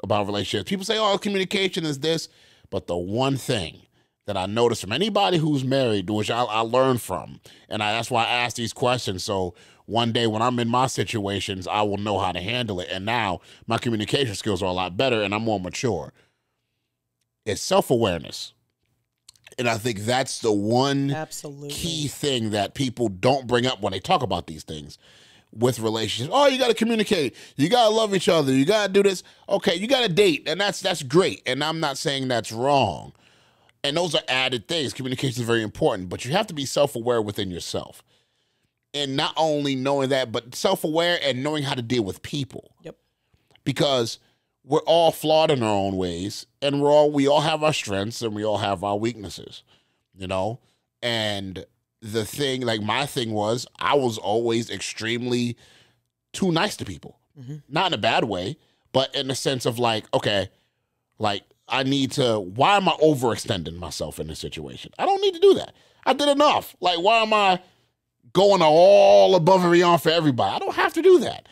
about relationships. People say, oh, communication is this. But the one thing that I noticed from anybody who's married, which I learned from, and that's why I ask these questions. So one day when I'm in my situations, I will know how to handle it. And now my communication skills are a lot better and I'm more mature. It's self-awareness. And I think that's the one key thing that people don't bring up when they talk about these things with relationships. Oh, you got to communicate. You got to love each other. You got to do this. Okay, you got to date. And that's great. And I'm not saying that's wrong. And those are added things. Communication is very important. But you have to be self-aware within yourself. And not only knowing that, but self-aware and knowing how to deal with people. Yep. Because we're all flawed in our own ways, and we all have our strengths and we all have our weaknesses, And the thing, like my thing was, I was always extremely too nice to people. Mm-hmm. Not in a bad way, but in the sense of like, okay, like I need to, why am I overextending myself in this situation? I don't need to do that. I did enough. Like, why am I going all above and beyond for everybody? I don't have to do that.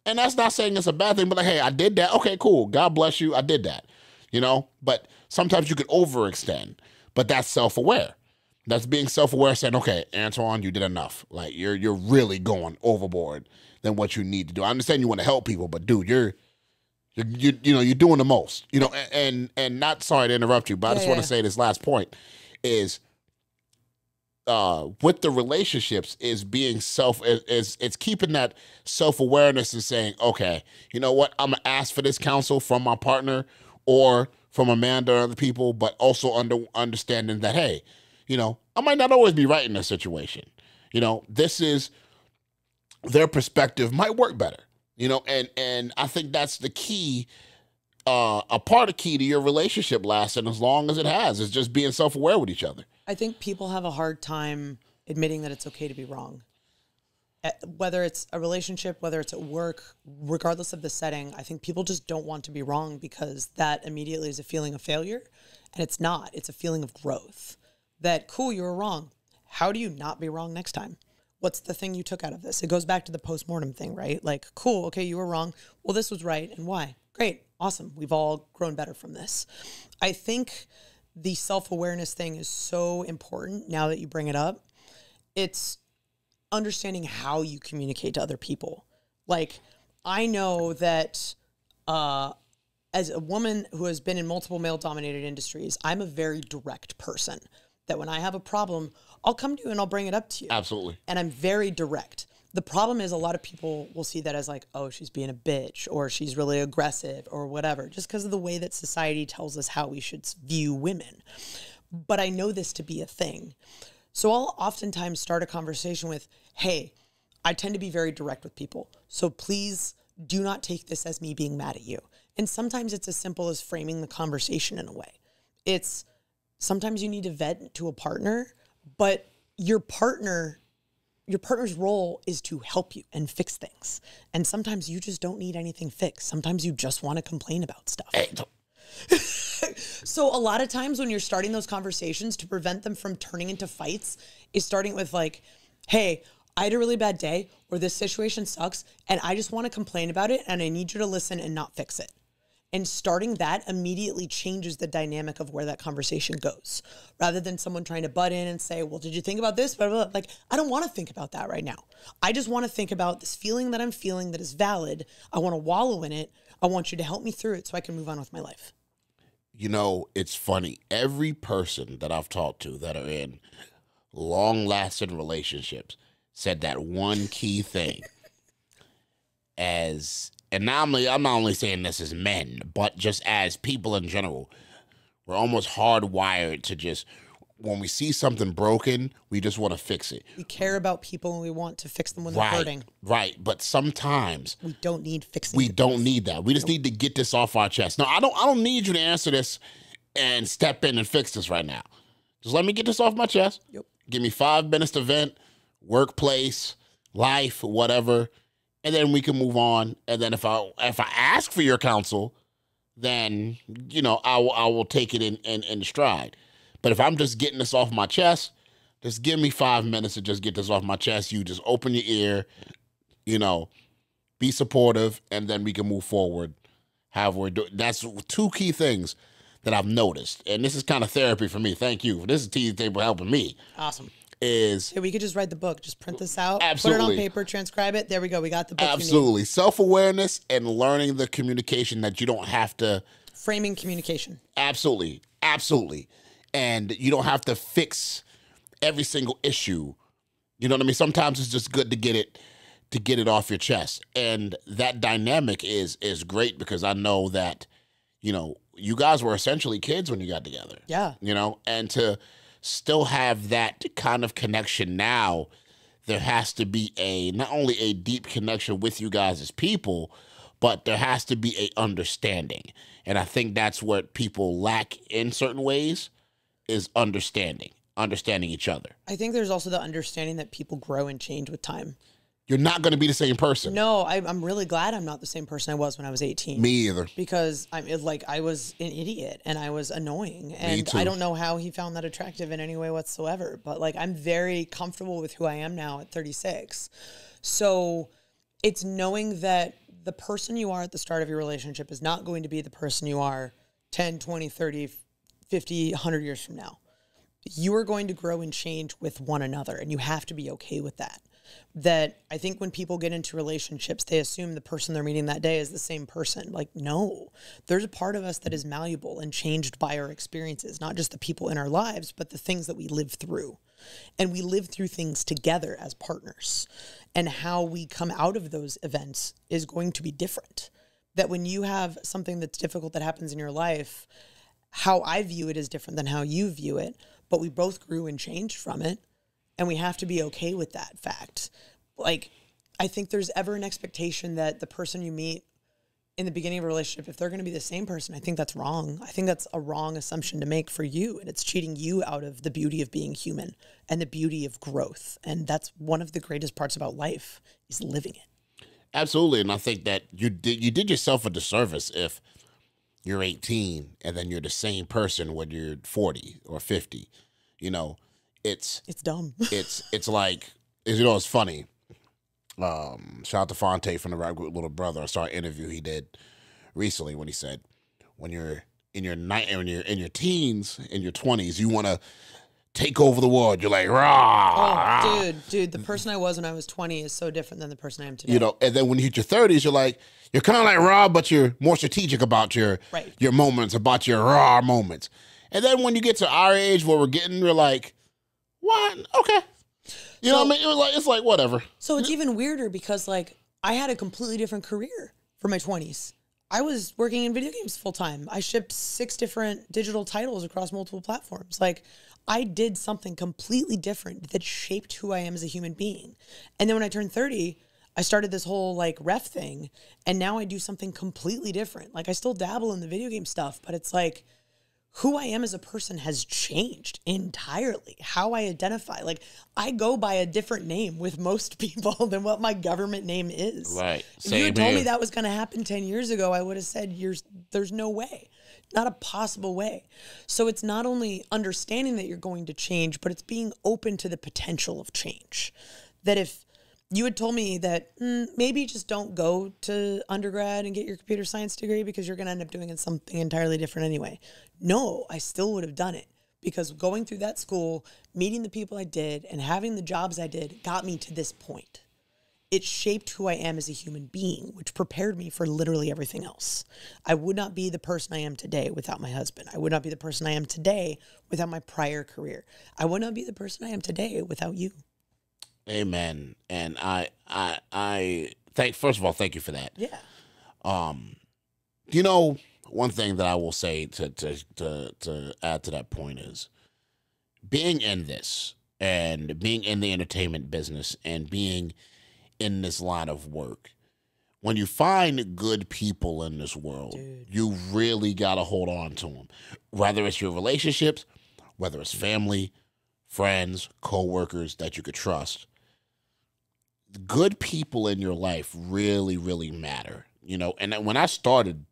And that's not saying it's a bad thing, but like, hey, I did that. Okay, cool. God bless you. I did that, But sometimes you can overextend, but that's self-aware. That's being self-aware, saying, okay, Antoine, you did enough. Like, you're really going overboard than what you need to do. I understand you want to help people, but dude, you're doing the most, and not, sorry to interrupt you, but I just want to say this last point is, with the relationships is being it's keeping that self-awareness and saying, okay, you know what? I'm going to ask for this counsel from my partner or from Amanda or other people, but also understanding that, hey, I might not always be right in this situation. This is their perspective might work better, and I think that's the key, a part of key to your relationship lasting as long as it has, is just being self-aware with each other. I think people have a hard time admitting that it's okay to be wrong. Whether it's a relationship, whether it's at work, regardless of the setting, I think people just don't want to be wrong because that immediately is a feeling of failure. And it's not. It's a feeling of growth. That, cool, you were wrong. How do you not be wrong next time? What's the thing you took out of this? It goes back to the postmortem thing, right? Like, cool, okay, you were wrong. Well, this was right. And why? Great. Awesome. We've all grown better from this. I think the self-awareness thing is so important now that you bring it up. It's understanding how you communicate to other people. Like, I know that as a woman who has been in multiple male-dominated industries, I'm a very direct person. That when I have a problem, I'll come to you and I'll bring it up to you. Absolutely. And I'm very direct. The problem is a lot of people will see that as like, oh, she's being a bitch or she's really aggressive or whatever, just because of the way that society tells us how we should view women. But I know this to be a thing. So I'll oftentimes start a conversation with, hey, I tend to be very direct with people. So please do not take this as me being mad at you. And sometimes it's as simple as framing the conversation in a way. It's sometimes you need to vent to a partner, but your partner's role is to help you and fix things. And sometimes you just don't need anything fixed. Sometimes you just want to complain about stuff. So a lot of times when you're starting those conversations, to prevent them from turning into fights, is starting with like, hey, I had a really bad day, or this situation sucks, and I just want to complain about it, and I need you to listen and not fix it. And starting that immediately changes the dynamic of where that conversation goes. Rather than someone trying to butt in and say, well, did you think about this? Blah, blah, blah. Like, I don't want to think about that right now. I just want to think about this feeling that I'm feeling that is valid. I want to wallow in it. I want you to help me through it so I can move on with my life. You know, it's funny. Every person that I've talked to that are in long-lasting relationships said that one key thing and now I'm not only saying this as men, but just as people in general, we're almost hardwired to just, when we see something broken, we just want to fix it. We care about people and we want to fix them when they're hurting. Right, but sometimes we don't need fixing. We don't need that. We just need to get this off our chest. No, I don't need you to answer this and step in and fix this right now. Just let me get this off my chest. Yep. Give me 5 minutes to vent, workplace, life, whatever. And then we can move on. And then if I ask for your counsel, then, you know, I will take it in stride. But if I'm just getting this off my chest, just give me 5 minutes to just get this off my chest. You just open your ear, you know, be supportive, and then we can move forward. However we're doing. That's 2 key things that I've noticed. And this is kind of therapy for me. Thank you. This is Teasy Table helping me. Awesome. Yeah, we could just write the book. Just print this out, absolutely. Put it on paper, transcribe it. There we go. We got the book. Absolutely. Self-awareness and learning the communication that you don't have to. Framing communication. Absolutely. Absolutely. And you don't have to fix every single issue. You know what I mean? Sometimes it's just good to get it off your chest. And that dynamic is great because I know that, you know, you guys were essentially kids when you got together. Yeah. You know, and to still have that kind of connection now, there has to be not only a deep connection with you guys as people, but there has to be a understanding. And I think that's what people lack in certain ways is understanding each other. I think there's also the understanding that people grow and change with time. You're not going to be the same person. No, I'm really glad I'm not the same person I was when I was 18. Me either. Because I was an idiot and I was annoying. And I don't know how he found that attractive in any way whatsoever. But like, I'm very comfortable with who I am now at 36. So it's knowing that the person you are at the start of your relationship is not going to be the person you are 10, 20, 30, 50, 100 years from now. You are going to grow and change with one another. And you have to be okay with that. That I think when people get into relationships, they assume the person they're meeting that day is the same person. Like, no, there's a part of us that is malleable and changed by our experiences, not just the people in our lives, but the things that we live through. And we live through things together as partners. And how we come out of those events is going to be different. That when you have something that's difficult that happens in your life, how I view it is different than how you view it, but we both grew and changed from it. And we have to be okay with that fact. Like, I think there's ever an expectation that the person you meet in the beginning of a relationship, if they're going to be the same person, I think that's wrong. I think that's a wrong assumption to make for you. And it's cheating you out of the beauty of being human and the beauty of growth. And that's one of the greatest parts about life is living it. Absolutely. And I think that you did yourself a disservice if you're 18 and then you're the same person when you're 40 or 50, you know. It's dumb. it's like, you know, it's funny. Shout out to Fonte from the Rap Group Little Brother. I saw an interview he did recently when he said, when you're in your teens, in your 20s, you want to take over the world. You're like, rah. Oh, dude, the person I was when I was 20 is so different than the person I am today. You know, and then when you hit your 30s, you're kind of like raw, but you're more strategic about your moments, about your raw moments. And then when you get to our age where we're like, what? Okay. You know what I mean? It's like whatever. So it's even weirder because like I had a completely different career for my 20s. I was working in video games full time. I shipped 6 different digital titles across multiple platforms. Like I did something completely different that shaped who I am as a human being. And then when I turned 30, I started this whole like ref thing, and now I do something completely different. Like I still dabble in the video game stuff, but it's like who I am as a person has changed entirely. How I identify. Like I go by a different name with most people than what my government name is. Right. If you had told me that was going to happen 10 years ago, I would have said there's no way. Not a possible way. So it's not only understanding that you're going to change, but it's being open to the potential of change. That if you had told me that maybe just don't go to undergrad and get your computer science degree because you're going to end up doing something entirely different anyway. No, I still would have done it because going through that school, meeting the people I did, and having the jobs I did got me to this point. It shaped who I am as a human being, which prepared me for literally everything else. I would not be the person I am today without my husband. I would not be the person I am today without my prior career. I would not be the person I am today without you. Amen. And I first of all, thank you for that. Yeah. You know, one thing that I will say to add to that point is being in this and being in the entertainment business and being in this line of work. When you find good people in this world, you really got to hold on to them. Whether it's your relationships, whether it's family, friends, co-workers that you could trust. Good people in your life really, really matter. You know, and when I started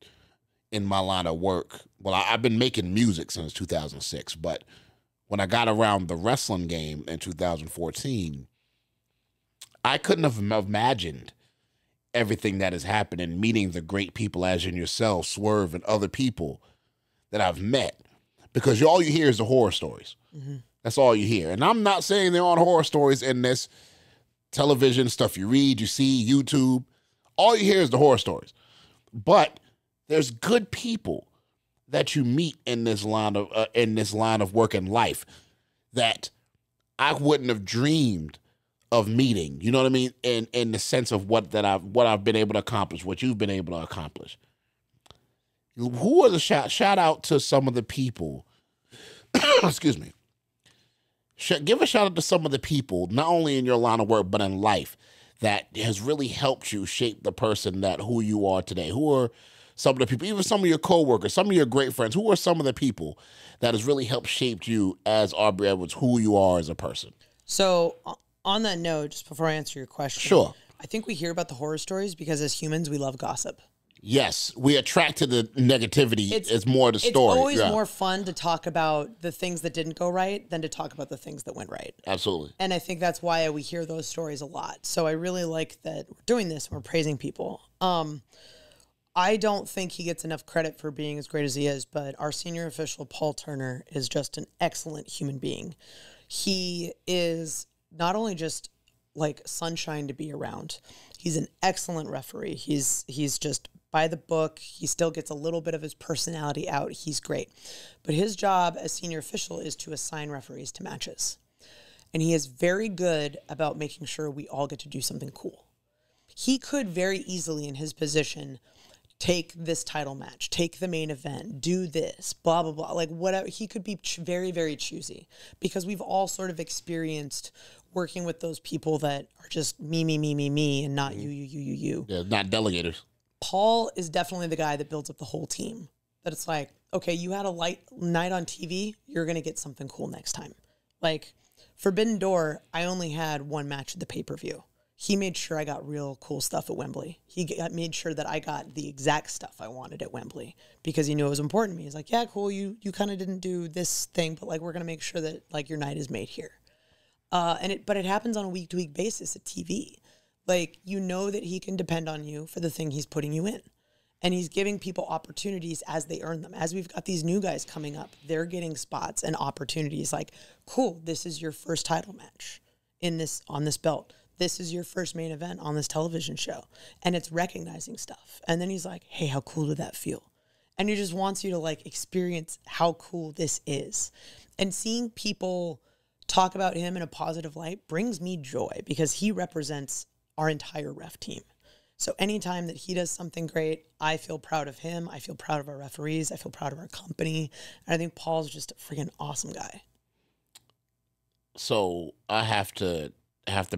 in my line of work, well, I've been making music since 2006, but when I got around the wrestling game in 2014, I couldn't have imagined everything that has happened and meeting the great people as in yourself, Swerve, and other people that I've met. Because all you hear is the horror stories. Mm-hmm. That's all you hear. And I'm not saying there aren't horror stories in this television stuff you read, you see, YouTube. All you hear is the horror stories. But there's good people that you meet in this line of work and life that I wouldn't have dreamed of meeting. You know what I mean? In the sense of what I've been able to accomplish, what you've been able to accomplish. Who are the shout out to some of the people? Excuse me. Give a shout out to some of the people, not only in your line of work, but in life, that has really helped you shape the person who you are today. Who are some of the people, even some of your coworkers, some of your great friends, who are some of the people that has really helped shape you as Aubrey Edwards, who you are as a person? So on that note, just before I answer your question, sure. I think we hear about the horror stories because as humans, we love gossip. Yes, we attract to the negativity. It's more the story. It's always more fun to talk about the things that didn't go right than to talk about the things that went right. Absolutely. And I think that's why we hear those stories a lot. So I really like that we're doing this and we're praising people. I don't think he gets enough credit for being as great as he is, but our senior official, Paul Turner, is just an excellent human being. He is not only just like sunshine to be around, he's an excellent referee. He's just by the book. He still gets a little bit of his personality out. He's great. But his job as senior official is to assign referees to matches. And he is very good about making sure we all get to do something cool. He could very easily in his position take this title match, take the main event, do this, blah, blah, blah. Like whatever. He could be very, very choosy because we've all sort of experienced working with those people that are just me, and not you. Yeah, not delegators. Paul is definitely the guy that builds up the whole team. That it's like, okay, you had a light night on TV, you're going to get something cool next time. Like Forbidden Door, I only had one match at the pay-per-view. He made sure I got real cool stuff at Wembley. He made sure that I got the exact stuff I wanted at Wembley because he knew it was important to me. He's like, yeah, cool, you kind of didn't do this thing, but like we're going to make sure that like your night is made here. But it happens on a week-to-week basis at TV. Like, you know that he can depend on you for the thing he's putting you in. And he's giving people opportunities as they earn them. As we've got these new guys coming up, they're getting spots and opportunities like, cool, this is your first title match on this belt. This is your first main event on this television show. And it's recognizing stuff. And then he's like, hey, how cool did that feel? And he just wants you to like experience how cool this is. And seeing people talk about him in a positive light brings me joy because he represents our entire ref team. So anytime that he does something great, I feel proud of him. I feel proud of our referees. I feel proud of our company. And I think Paul's just a freaking awesome guy. So I have to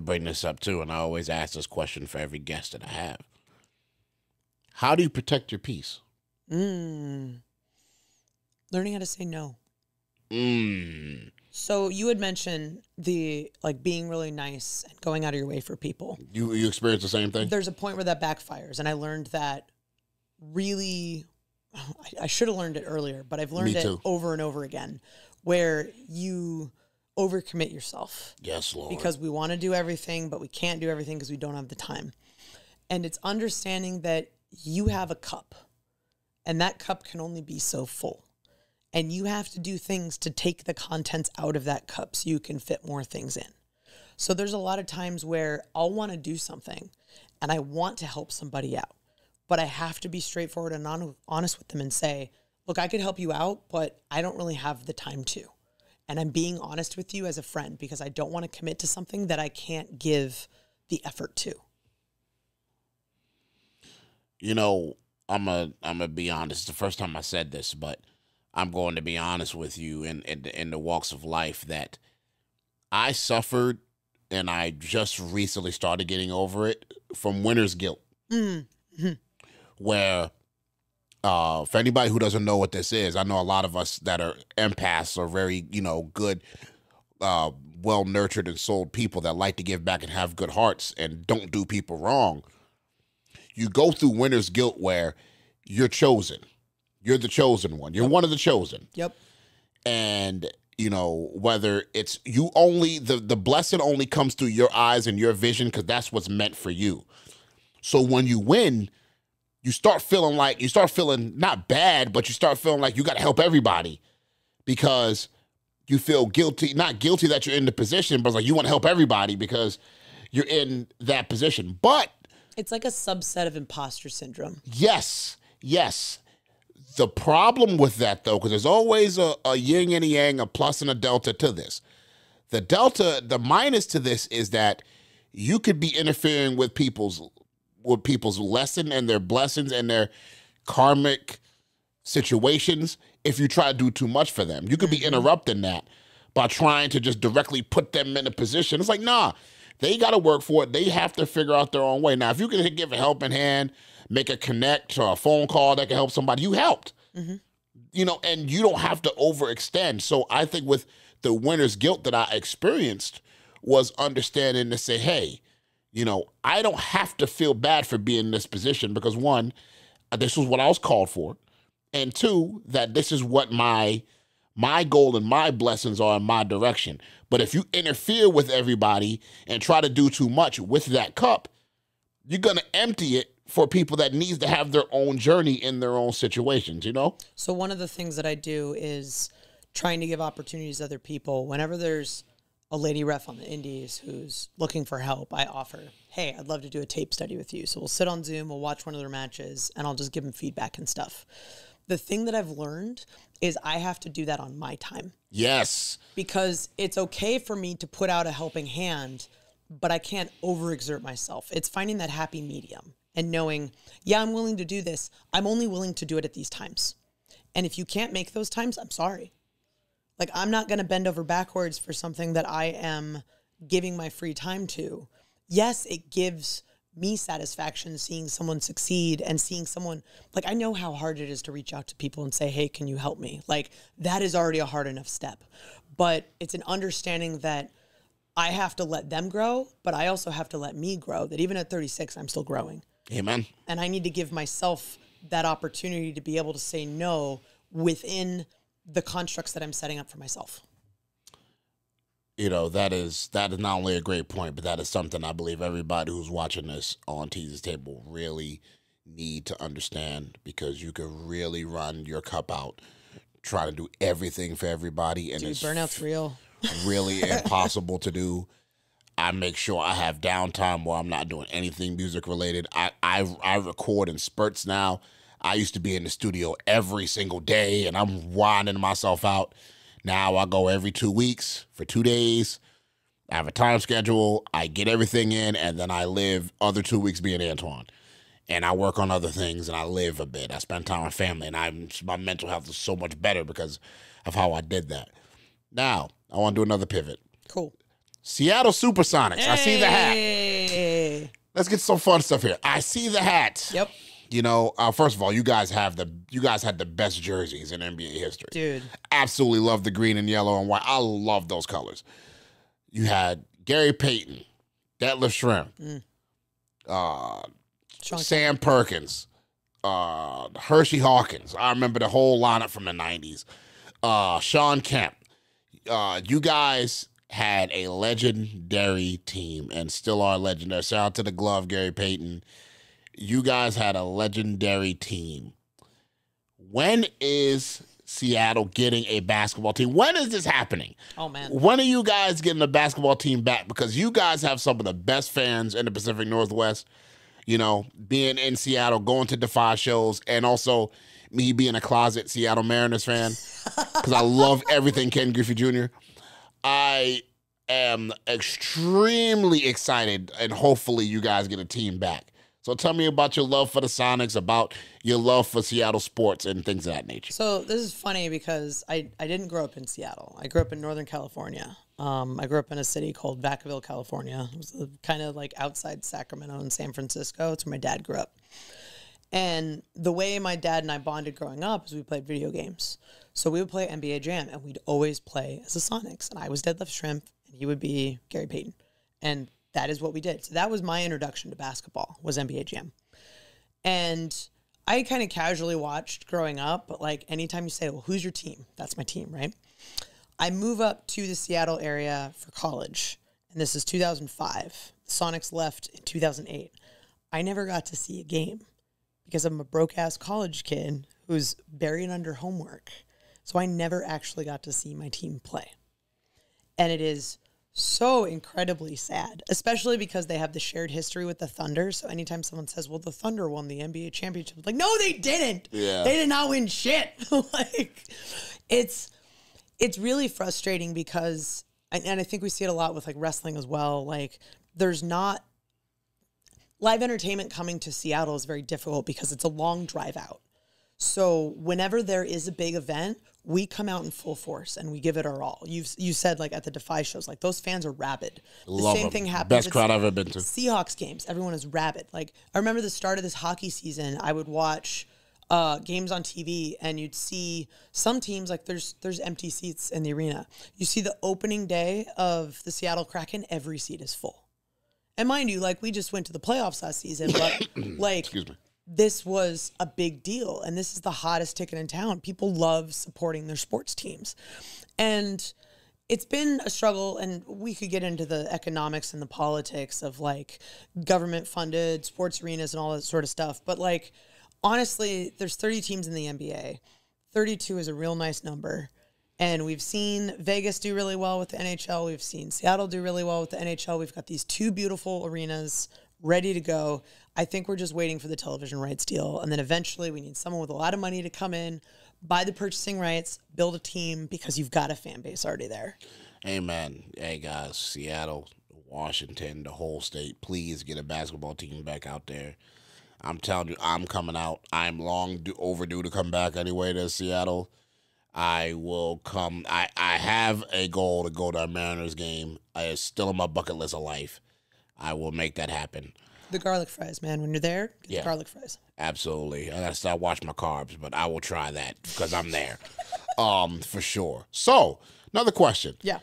bring this up too, and I always ask this question for every guest that I have. How do you protect your peace? Learning how to say no. So you had mentioned the like being really nice and going out of your way for people. You experience the same thing? There's a point where that backfires, and I learned that really. I should have learned it earlier, but I've learned it over and over again, where you overcommit yourself. Yes, Lord. Because we want to do everything, but we can't do everything because we don't have the time. And it's understanding that you have a cup, and that cup can only be so full. And you have to do things to take the contents out of that cup so you can fit more things in. So there's a lot of times where I'll want to do something and I want to help somebody out, but I have to be straightforward and honest with them and say, look, I could help you out, but I don't really have the time to. And I'm being honest with you as a friend because I don't want to commit to something that I can't give the effort to. You know, I'm gonna be honest. It's the first time I said this, but I'm going to be honest with you in the walks of life that I suffered, and I just recently started getting over it, from winner's guilt. Mm-hmm. Where, for anybody who doesn't know what this is, I know a lot of us that are empaths are very, good, well-nurtured and souled people that like to give back and have good hearts and don't do people wrong. You go through winner's guilt where you're chosen. You're the chosen one. You're one of the chosen. Yep. And, whether it's you only, the blessing only comes through your eyes and your vision because that's what's meant for you. So when you win, you start feeling not bad, but you start feeling like you got to help everybody because you feel guilty, not guilty that you're in the position, but like you want to help everybody because you're in that position. But it's like a subset of imposter syndrome. Yes. The problem with that, though, because there's always a yin and a yang, a plus and a delta to this. The minus to this is that you could be interfering with people's lesson and their blessings and their karmic situations if you try to do too much for them. You could be interrupting that by trying to just directly put them in a position. It's like, nah, they got to work for it. They have to figure out their own way. Now, if you can give a helping hand, make a connect or a phone call that can help somebody, you helped. Mm-hmm. And you don't have to overextend. So I think with the winner's guilt that I experienced was understanding to say, hey, I don't have to feel bad for being in this position because one, this was what I was called for. And two, that this is what my goal and my blessings are in my direction. But if you interfere with everybody and try to do too much with that cup, you're going to empty it for people that needs to have their own journey in their own situations, So one of the things that I do is trying to give opportunities to other people. Whenever there's a lady ref on the indies who's looking for help, I offer, hey, I'd love to do a tape study with you. So we'll sit on Zoom, we'll watch one of their matches, and I'll just give them feedback and stuff. The thing that I've learned is I have to do that on my time. Yes. Because it's okay for me to put out a helping hand, but I can't overexert myself. It's finding that happy medium and knowing, yeah, I'm willing to do this. I'm only willing to do it at these times. And if you can't make those times, I'm sorry. Like, I'm not going to bend over backwards for something that I am giving my free time to. Yes, it gives me satisfaction seeing someone succeed and seeing someone, like, I know how hard it is to reach out to people and say, hey, can you help me? Like, that is already a hard enough step. But it's an understanding that I have to let them grow, but I also have to let me grow, that even at 36, I'm still growing. Amen. And I need to give myself that opportunity to be able to say no within the constructs that I'm setting up for myself. That is not only a great point, but that is something I believe everybody who's watching this on Teasy's Table really need to understand, because you could really run your cup out, try to do everything for everybody, and Dude, it's burnout's real. really impossible to do. I make sure I have downtime where I'm not doing anything music related. I record in spurts now. I used to be in the studio every single day, and I'm winding myself out. Now I go every 2 weeks for 2 days. I have a time schedule. I get everything in, and then I live other 2 weeks being Antoine. And I work on other things, and I live a bit. I spend time with family, and my mental health is so much better because of how I did that. Now, I want to do another pivot. Cool. Seattle Supersonics. Hey! I see the hat. Let's get some fun stuff here. I see the hat. Yep. You know, first of all, you guys had the best jerseys in NBA history. Dude. Absolutely love the green and yellow and white. I love those colors. You had Gary Payton, Detlef Schrempf, Sam Perkins, Hershey Hawkins. I remember the whole lineup from the 90s. Sean Kemp. You guys had a legendary team and still are legendary. Shout out to the glove, Gary Payton. You guys had a legendary team. When is Seattle getting a basketball team? When is this happening? Oh, man. When are you guys getting a basketball team back? Because you guys have some of the best fans in the Pacific Northwest. You know, being in Seattle, going to Defy shows, and also me being a closet Seattle Mariners fan because I love everything Ken Griffey Jr. I am extremely excited, and hopefully you guys get a team back. So tell me about your love for the Sonics, about your love for Seattle sports and things of that nature. So this is funny because I didn't grow up in Seattle. I grew up in Northern California. I grew up in a city called Vacaville, California. It was kind of like outside Sacramento and San Francisco. It's where my dad grew up. And the way my dad and I bonded growing up is we played video games. So we would play NBA Jam, and we'd always play as the Sonics. And I was Detlef Schrempf, and he would be Gary Payton. And that is what we did. So that was my introduction to basketball, was NBA Jam. And I kind of casually watched growing up, but like anytime you say, well, who's your team? That's my team, right? I move up to the Seattle area for college, and this is 2005. The Sonics left in 2008. I never got to see a game because I'm a broke-ass college kid who's buried under homework. So I never actually got to see my team play. And it is so incredibly sad, especially because they have the shared history with the Thunder. So anytime someone says, well, the Thunder won the NBA championship, like, no, they didn't. Yeah. They did not win shit. Like, it's really frustrating because, and I think we see it a lot with like wrestling as well. Like, there's not live entertainment coming to Seattle is very difficult because it's a long drive out. So whenever there is a big event, we come out in full force and we give it our all. You said like at the Defy shows, like those fans are rabid. Love the same them. thing happens. Best crowd I've ever been to. Seahawks games, everyone is rabid. Like I remember the start of this hockey season, I would watch games on TV and you'd see some teams like there's empty seats in the arena. You see the opening day of the Seattle Kraken, every seat is full. And mind you, like we just went to the playoffs last season, but like Excuse me. This was a big deal, and this is the hottest ticket in town. People love supporting their sports teams. And it's been a struggle, and we could get into the economics and the politics of, like, government-funded sports arenas and all that sort of stuff. But, like, honestly, there's 30 teams in the NBA. 32 is a real nice number. And we've seen Vegas do really well with the NHL. We've seen Seattle do really well with the NHL. We've got these two beautiful arenas ready to go. I think we're just waiting for the television rights deal. And then eventually we need someone with a lot of money to come in, buy the purchasing rights, build a team because you've got a fan base already there. Amen. Hey, guys, Seattle, Washington, the whole state, please get a basketball team back out there. I'm telling you, I'm coming out. I'm overdue to come back anyway to Seattle. I will come. I have a goal to go to a Mariners game. It's still on my bucket list of life. I will make that happen. The garlic fries, man. When you're there, get the garlic fries. Absolutely. I gotta start watching my carbs, but I will try that because I'm there, for sure. So, another question. Yeah.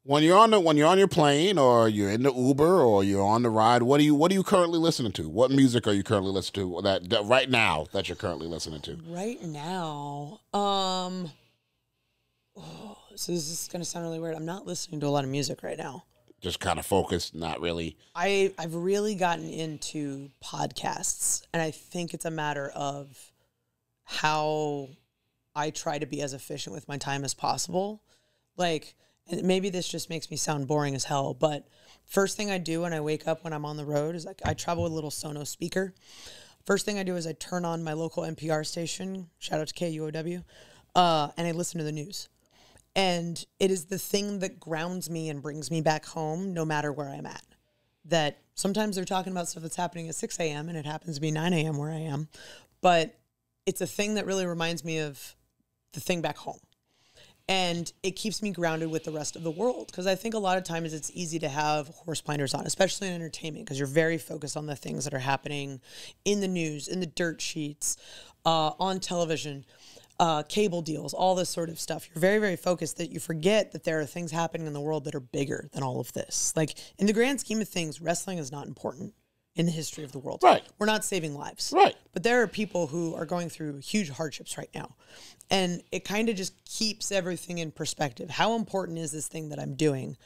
When you're on your plane or you're in the Uber or you're on the ride, what are you currently listening to? What music are you currently listening to that right now that you're currently listening to? Right now, so this is gonna sound really weird. I'm not listening to a lot of music right now. Just kind of focused, not really. I've really gotten into podcasts, and I think it's a matter of how I try to be as efficient with my time as possible. Like, and maybe this just makes me sound boring as hell, but first thing I do when I wake up when I'm on the road is like I travel with a little Sonos speaker. First thing I do is I turn on my local NPR station, shout out to KUOW, and I listen to the news. And it is the thing that grounds me and brings me back home no matter where I'm at. That sometimes they're talking about stuff that's happening at 6 a.m. and it happens to be 9 a.m. where I am. But it's a thing that really reminds me of the thing back home. And it keeps me grounded with the rest of the world. Because I think a lot of times it's easy to have horse blinders on, especially in entertainment, because you're very focused on the things that are happening in the news, in the dirt sheets, on television, cable deals, all this sort of stuff. You're very, very focused that you forget that there are things happening in the world that are bigger than all of this. Like, in the grand scheme of things, wrestling is not important in the history of the world. Right. We're not saving lives. Right. But there are people who are going through huge hardships right now. And it kind of just keeps everything in perspective. How important is this thing that I'm doing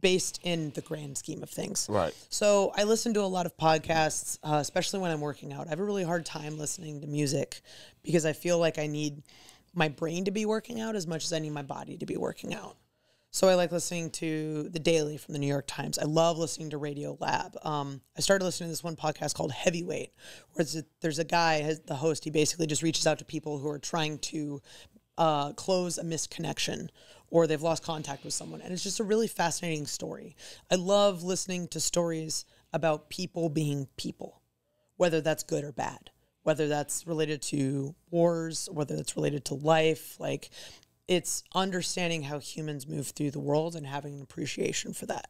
based in the grand scheme of things? Right. So I listen to a lot of podcasts, especially when I'm working out. I have a really hard time listening to music because I feel like I need my brain to be working out as much as I need my body to be working out. So I like listening to The Daily from the New York Times. I love listening to Radio Lab. I started listening to this one podcast called Heavyweight, where there's a guy, the host, he basically just reaches out to people who are trying to close a missed connection or they've lost contact with someone. And it's just a really fascinating story. I love listening to stories about people being people, whether that's good or bad, whether that's related to wars, whether that's related to life. Like, it's understanding how humans move through the world and having an appreciation for that.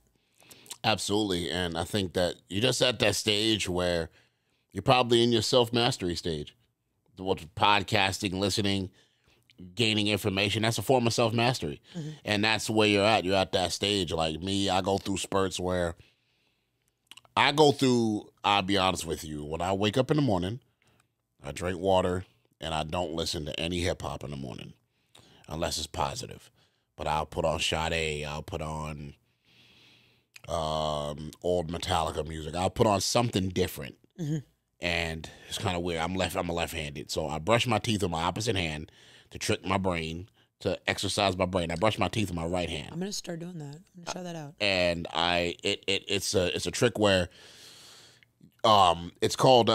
Absolutely. And I think that you're just at that stage where you're probably in your self-mastery stage. What's podcasting, listening, gaining information, that's a form of self-mastery. Mm-hmm. And that's where you're at. You're at that stage. Like me, I go through spurts where I'll be honest with you, when I wake up in the morning, I drink water and I don't listen to any hip-hop in the morning. Unless it's positive. But I'll put on Sade, I'll put on old Metallica music. I'll put on something different. Mm-hmm. And it's kind of weird. I'm a left-handed. So I brush my teeth with my opposite hand to trick my brain, to exercise my brain. I brush my teeth with my right hand. I'm going to start doing that. I'm going to try that out. And it's a trick where it's called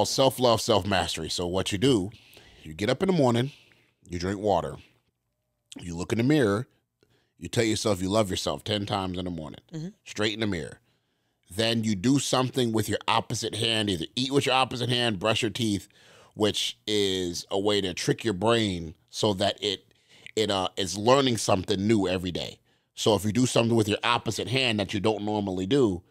self-love, self-mastery. So what you do, you get up in the morning, you drink water, you look in the mirror, you tell yourself you love yourself 10 times in the morning, straight in the mirror. Then you do something with your opposite hand, either eat with your opposite hand, brush your teeth, which is a way to trick your brain so that it is learning something new every day. So if you do something with your opposite hand that you don't normally do,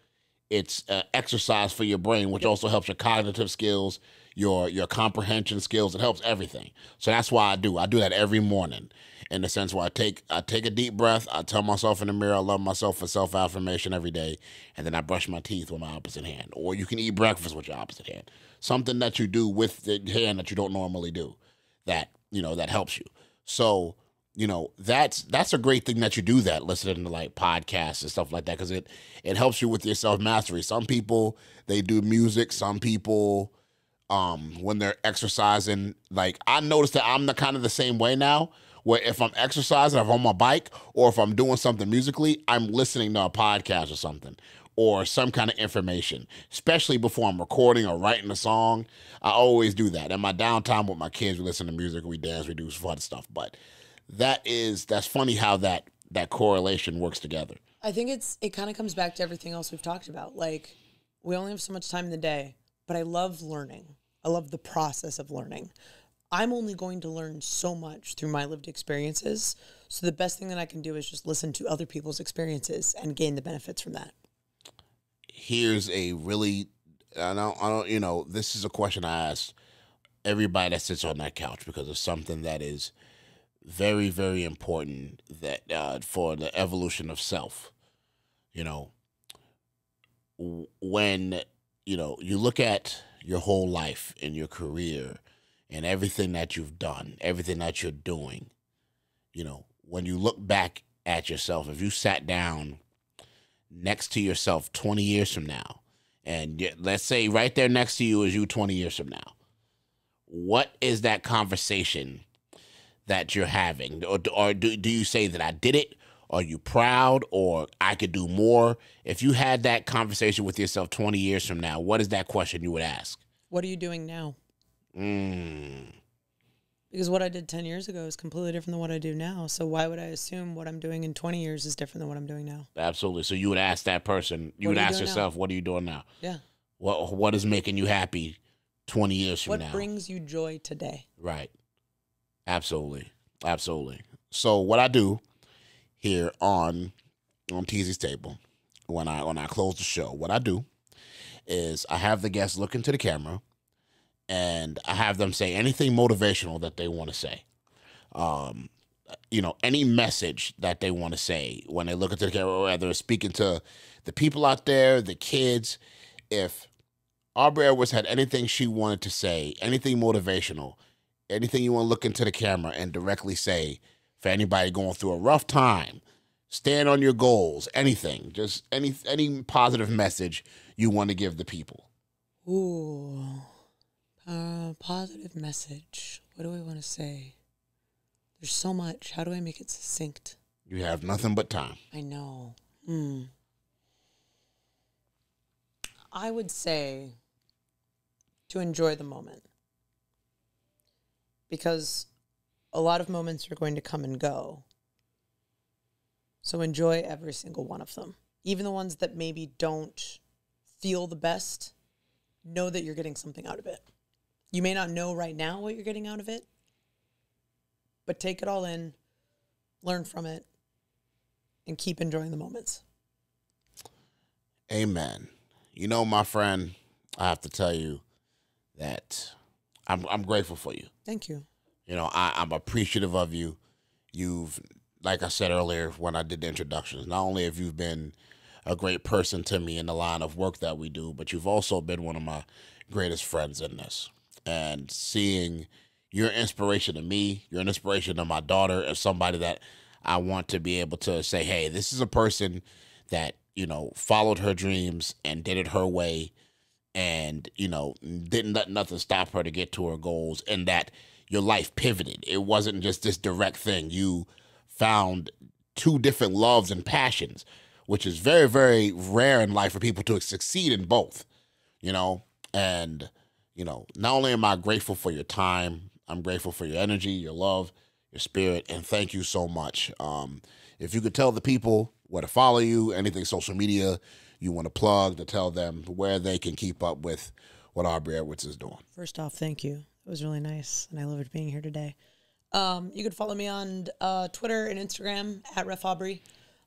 it's exercise for your brain, which also helps your cognitive skills, your comprehension skills. It helps everything. So that's why I do that every morning, in the sense where I take a deep breath. I tell myself in the mirror I love myself for self-affirmation every day, and then I brush my teeth with my opposite hand. Or you can eat breakfast with your opposite hand. Something that you do with the hand that you don't normally do, that helps you. So that's a great thing that you do that, listening to like podcasts and stuff like that, because it helps you with your self-mastery. Some people, they do music. Some people, when they're exercising, like I noticed that I'm the same way now, where if I'm exercising, if I'm on my bike, or if I'm doing something musically, I'm listening to a podcast or something, or some kind of information, especially before I'm recording or writing a song. I always do that. In my downtime with my kids, we listen to music, we dance, we do fun stuff. But that's funny how that correlation works together. I think it kind of comes back to everything else we've talked about. Like, we only have so much time in the day, but I love learning. I love the process of learning. I'm only going to learn so much through my lived experiences. So the best thing that I can do is just listen to other people's experiences and gain the benefits from that. Here's a really, I don't, this is a question I ask everybody that sits on that couch, because it's something that is very, very important that for the evolution of self. When you look at your whole life and your career and everything that you've done, everything that you're doing, when you look back at yourself, if you sat down next to yourself 20 years from now, and let's say right there next to you is you 20 years from now, what is that conversation that you're having? Or do you say that I did it? Are you proud? Or I could do more? If you had that conversation with yourself 20 years from now, what is that question you would ask? What are you doing now? Because what I did 10 years ago is completely different than what I do now. So why would I assume what I'm doing in 20 years is different than what I'm doing now? Absolutely. So you would ask that person, you would ask yourself, what are you doing now? Yeah. What is making you happy 20 years from now? What brings you joy today? Right. Absolutely. Absolutely. So what I do here on Teasy's table, when I close the show, what I do is I have the guests look into the camera and I have them say anything motivational that they want to say. Any message that they want to say when they look into the camera, whether it's speaking to the people out there, the kids. If Aubrey Edwards had anything she wanted to say, anything motivational, anything you want to look into the camera and directly say for anybody going through a rough time, stand on your goals, anything, just any positive message you want to give the people. Ooh, positive message. What do I want to say? There's so much. How do I make it succinct? You have nothing but time. I know. I would say to enjoy the moment. Because a lot of moments are going to come and go. So enjoy every single one of them. Even the ones that maybe don't feel the best, know that you're getting something out of it. You may not know right now what you're getting out of it, but take it all in, learn from it, and keep enjoying the moments. Amen. You know, my friend, I have to tell you that I'm grateful for you. Thank you. You know, I'm appreciative of you. You've, like I said earlier when I did the introductions, not only have you been a great person to me in the line of work that we do, but you've also been one of my greatest friends in this. And seeing your inspiration to me, you're an inspiration to my daughter, as somebody that I want to be able to say, hey, this is a person that, followed her dreams and did it her way and, didn't let nothing stop her to get to her goals, and that your life pivoted. It wasn't just this direct thing. You found two different loves and passions, which is very, very rare in life for people to succeed in both, and, not only am I grateful for your time, I'm grateful for your energy, your love, your spirit, and thank you so much. If you could tell the people where to follow you, anything social media you want to plug, to tell them where they can keep up with what Aubrey Edwards is doing. First off, thank you. It was really nice, and I loved being here today. You can follow me on Twitter and Instagram at RefAubrey.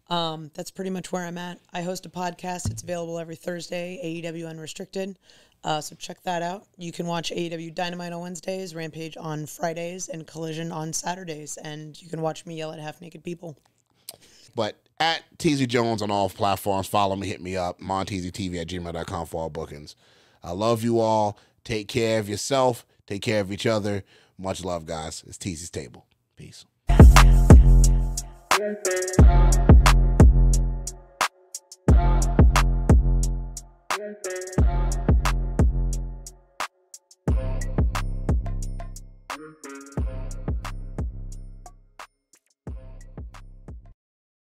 That's pretty much where I'm at. I host a podcast. It's available every Thursday, AEW Unrestricted. So check that out. You can watch AEW Dynamite on Wednesdays, Rampage on Fridays, and Collision on Saturdays. And you can watch me yell at half-naked people. But at Teasy Jones on all platforms, follow me, hit me up, monteasytv@gmail.com for all bookings. I love you all. Take care of yourself. Take care of each other. Much love, guys. It's Teasy's Table. Peace. Yeah.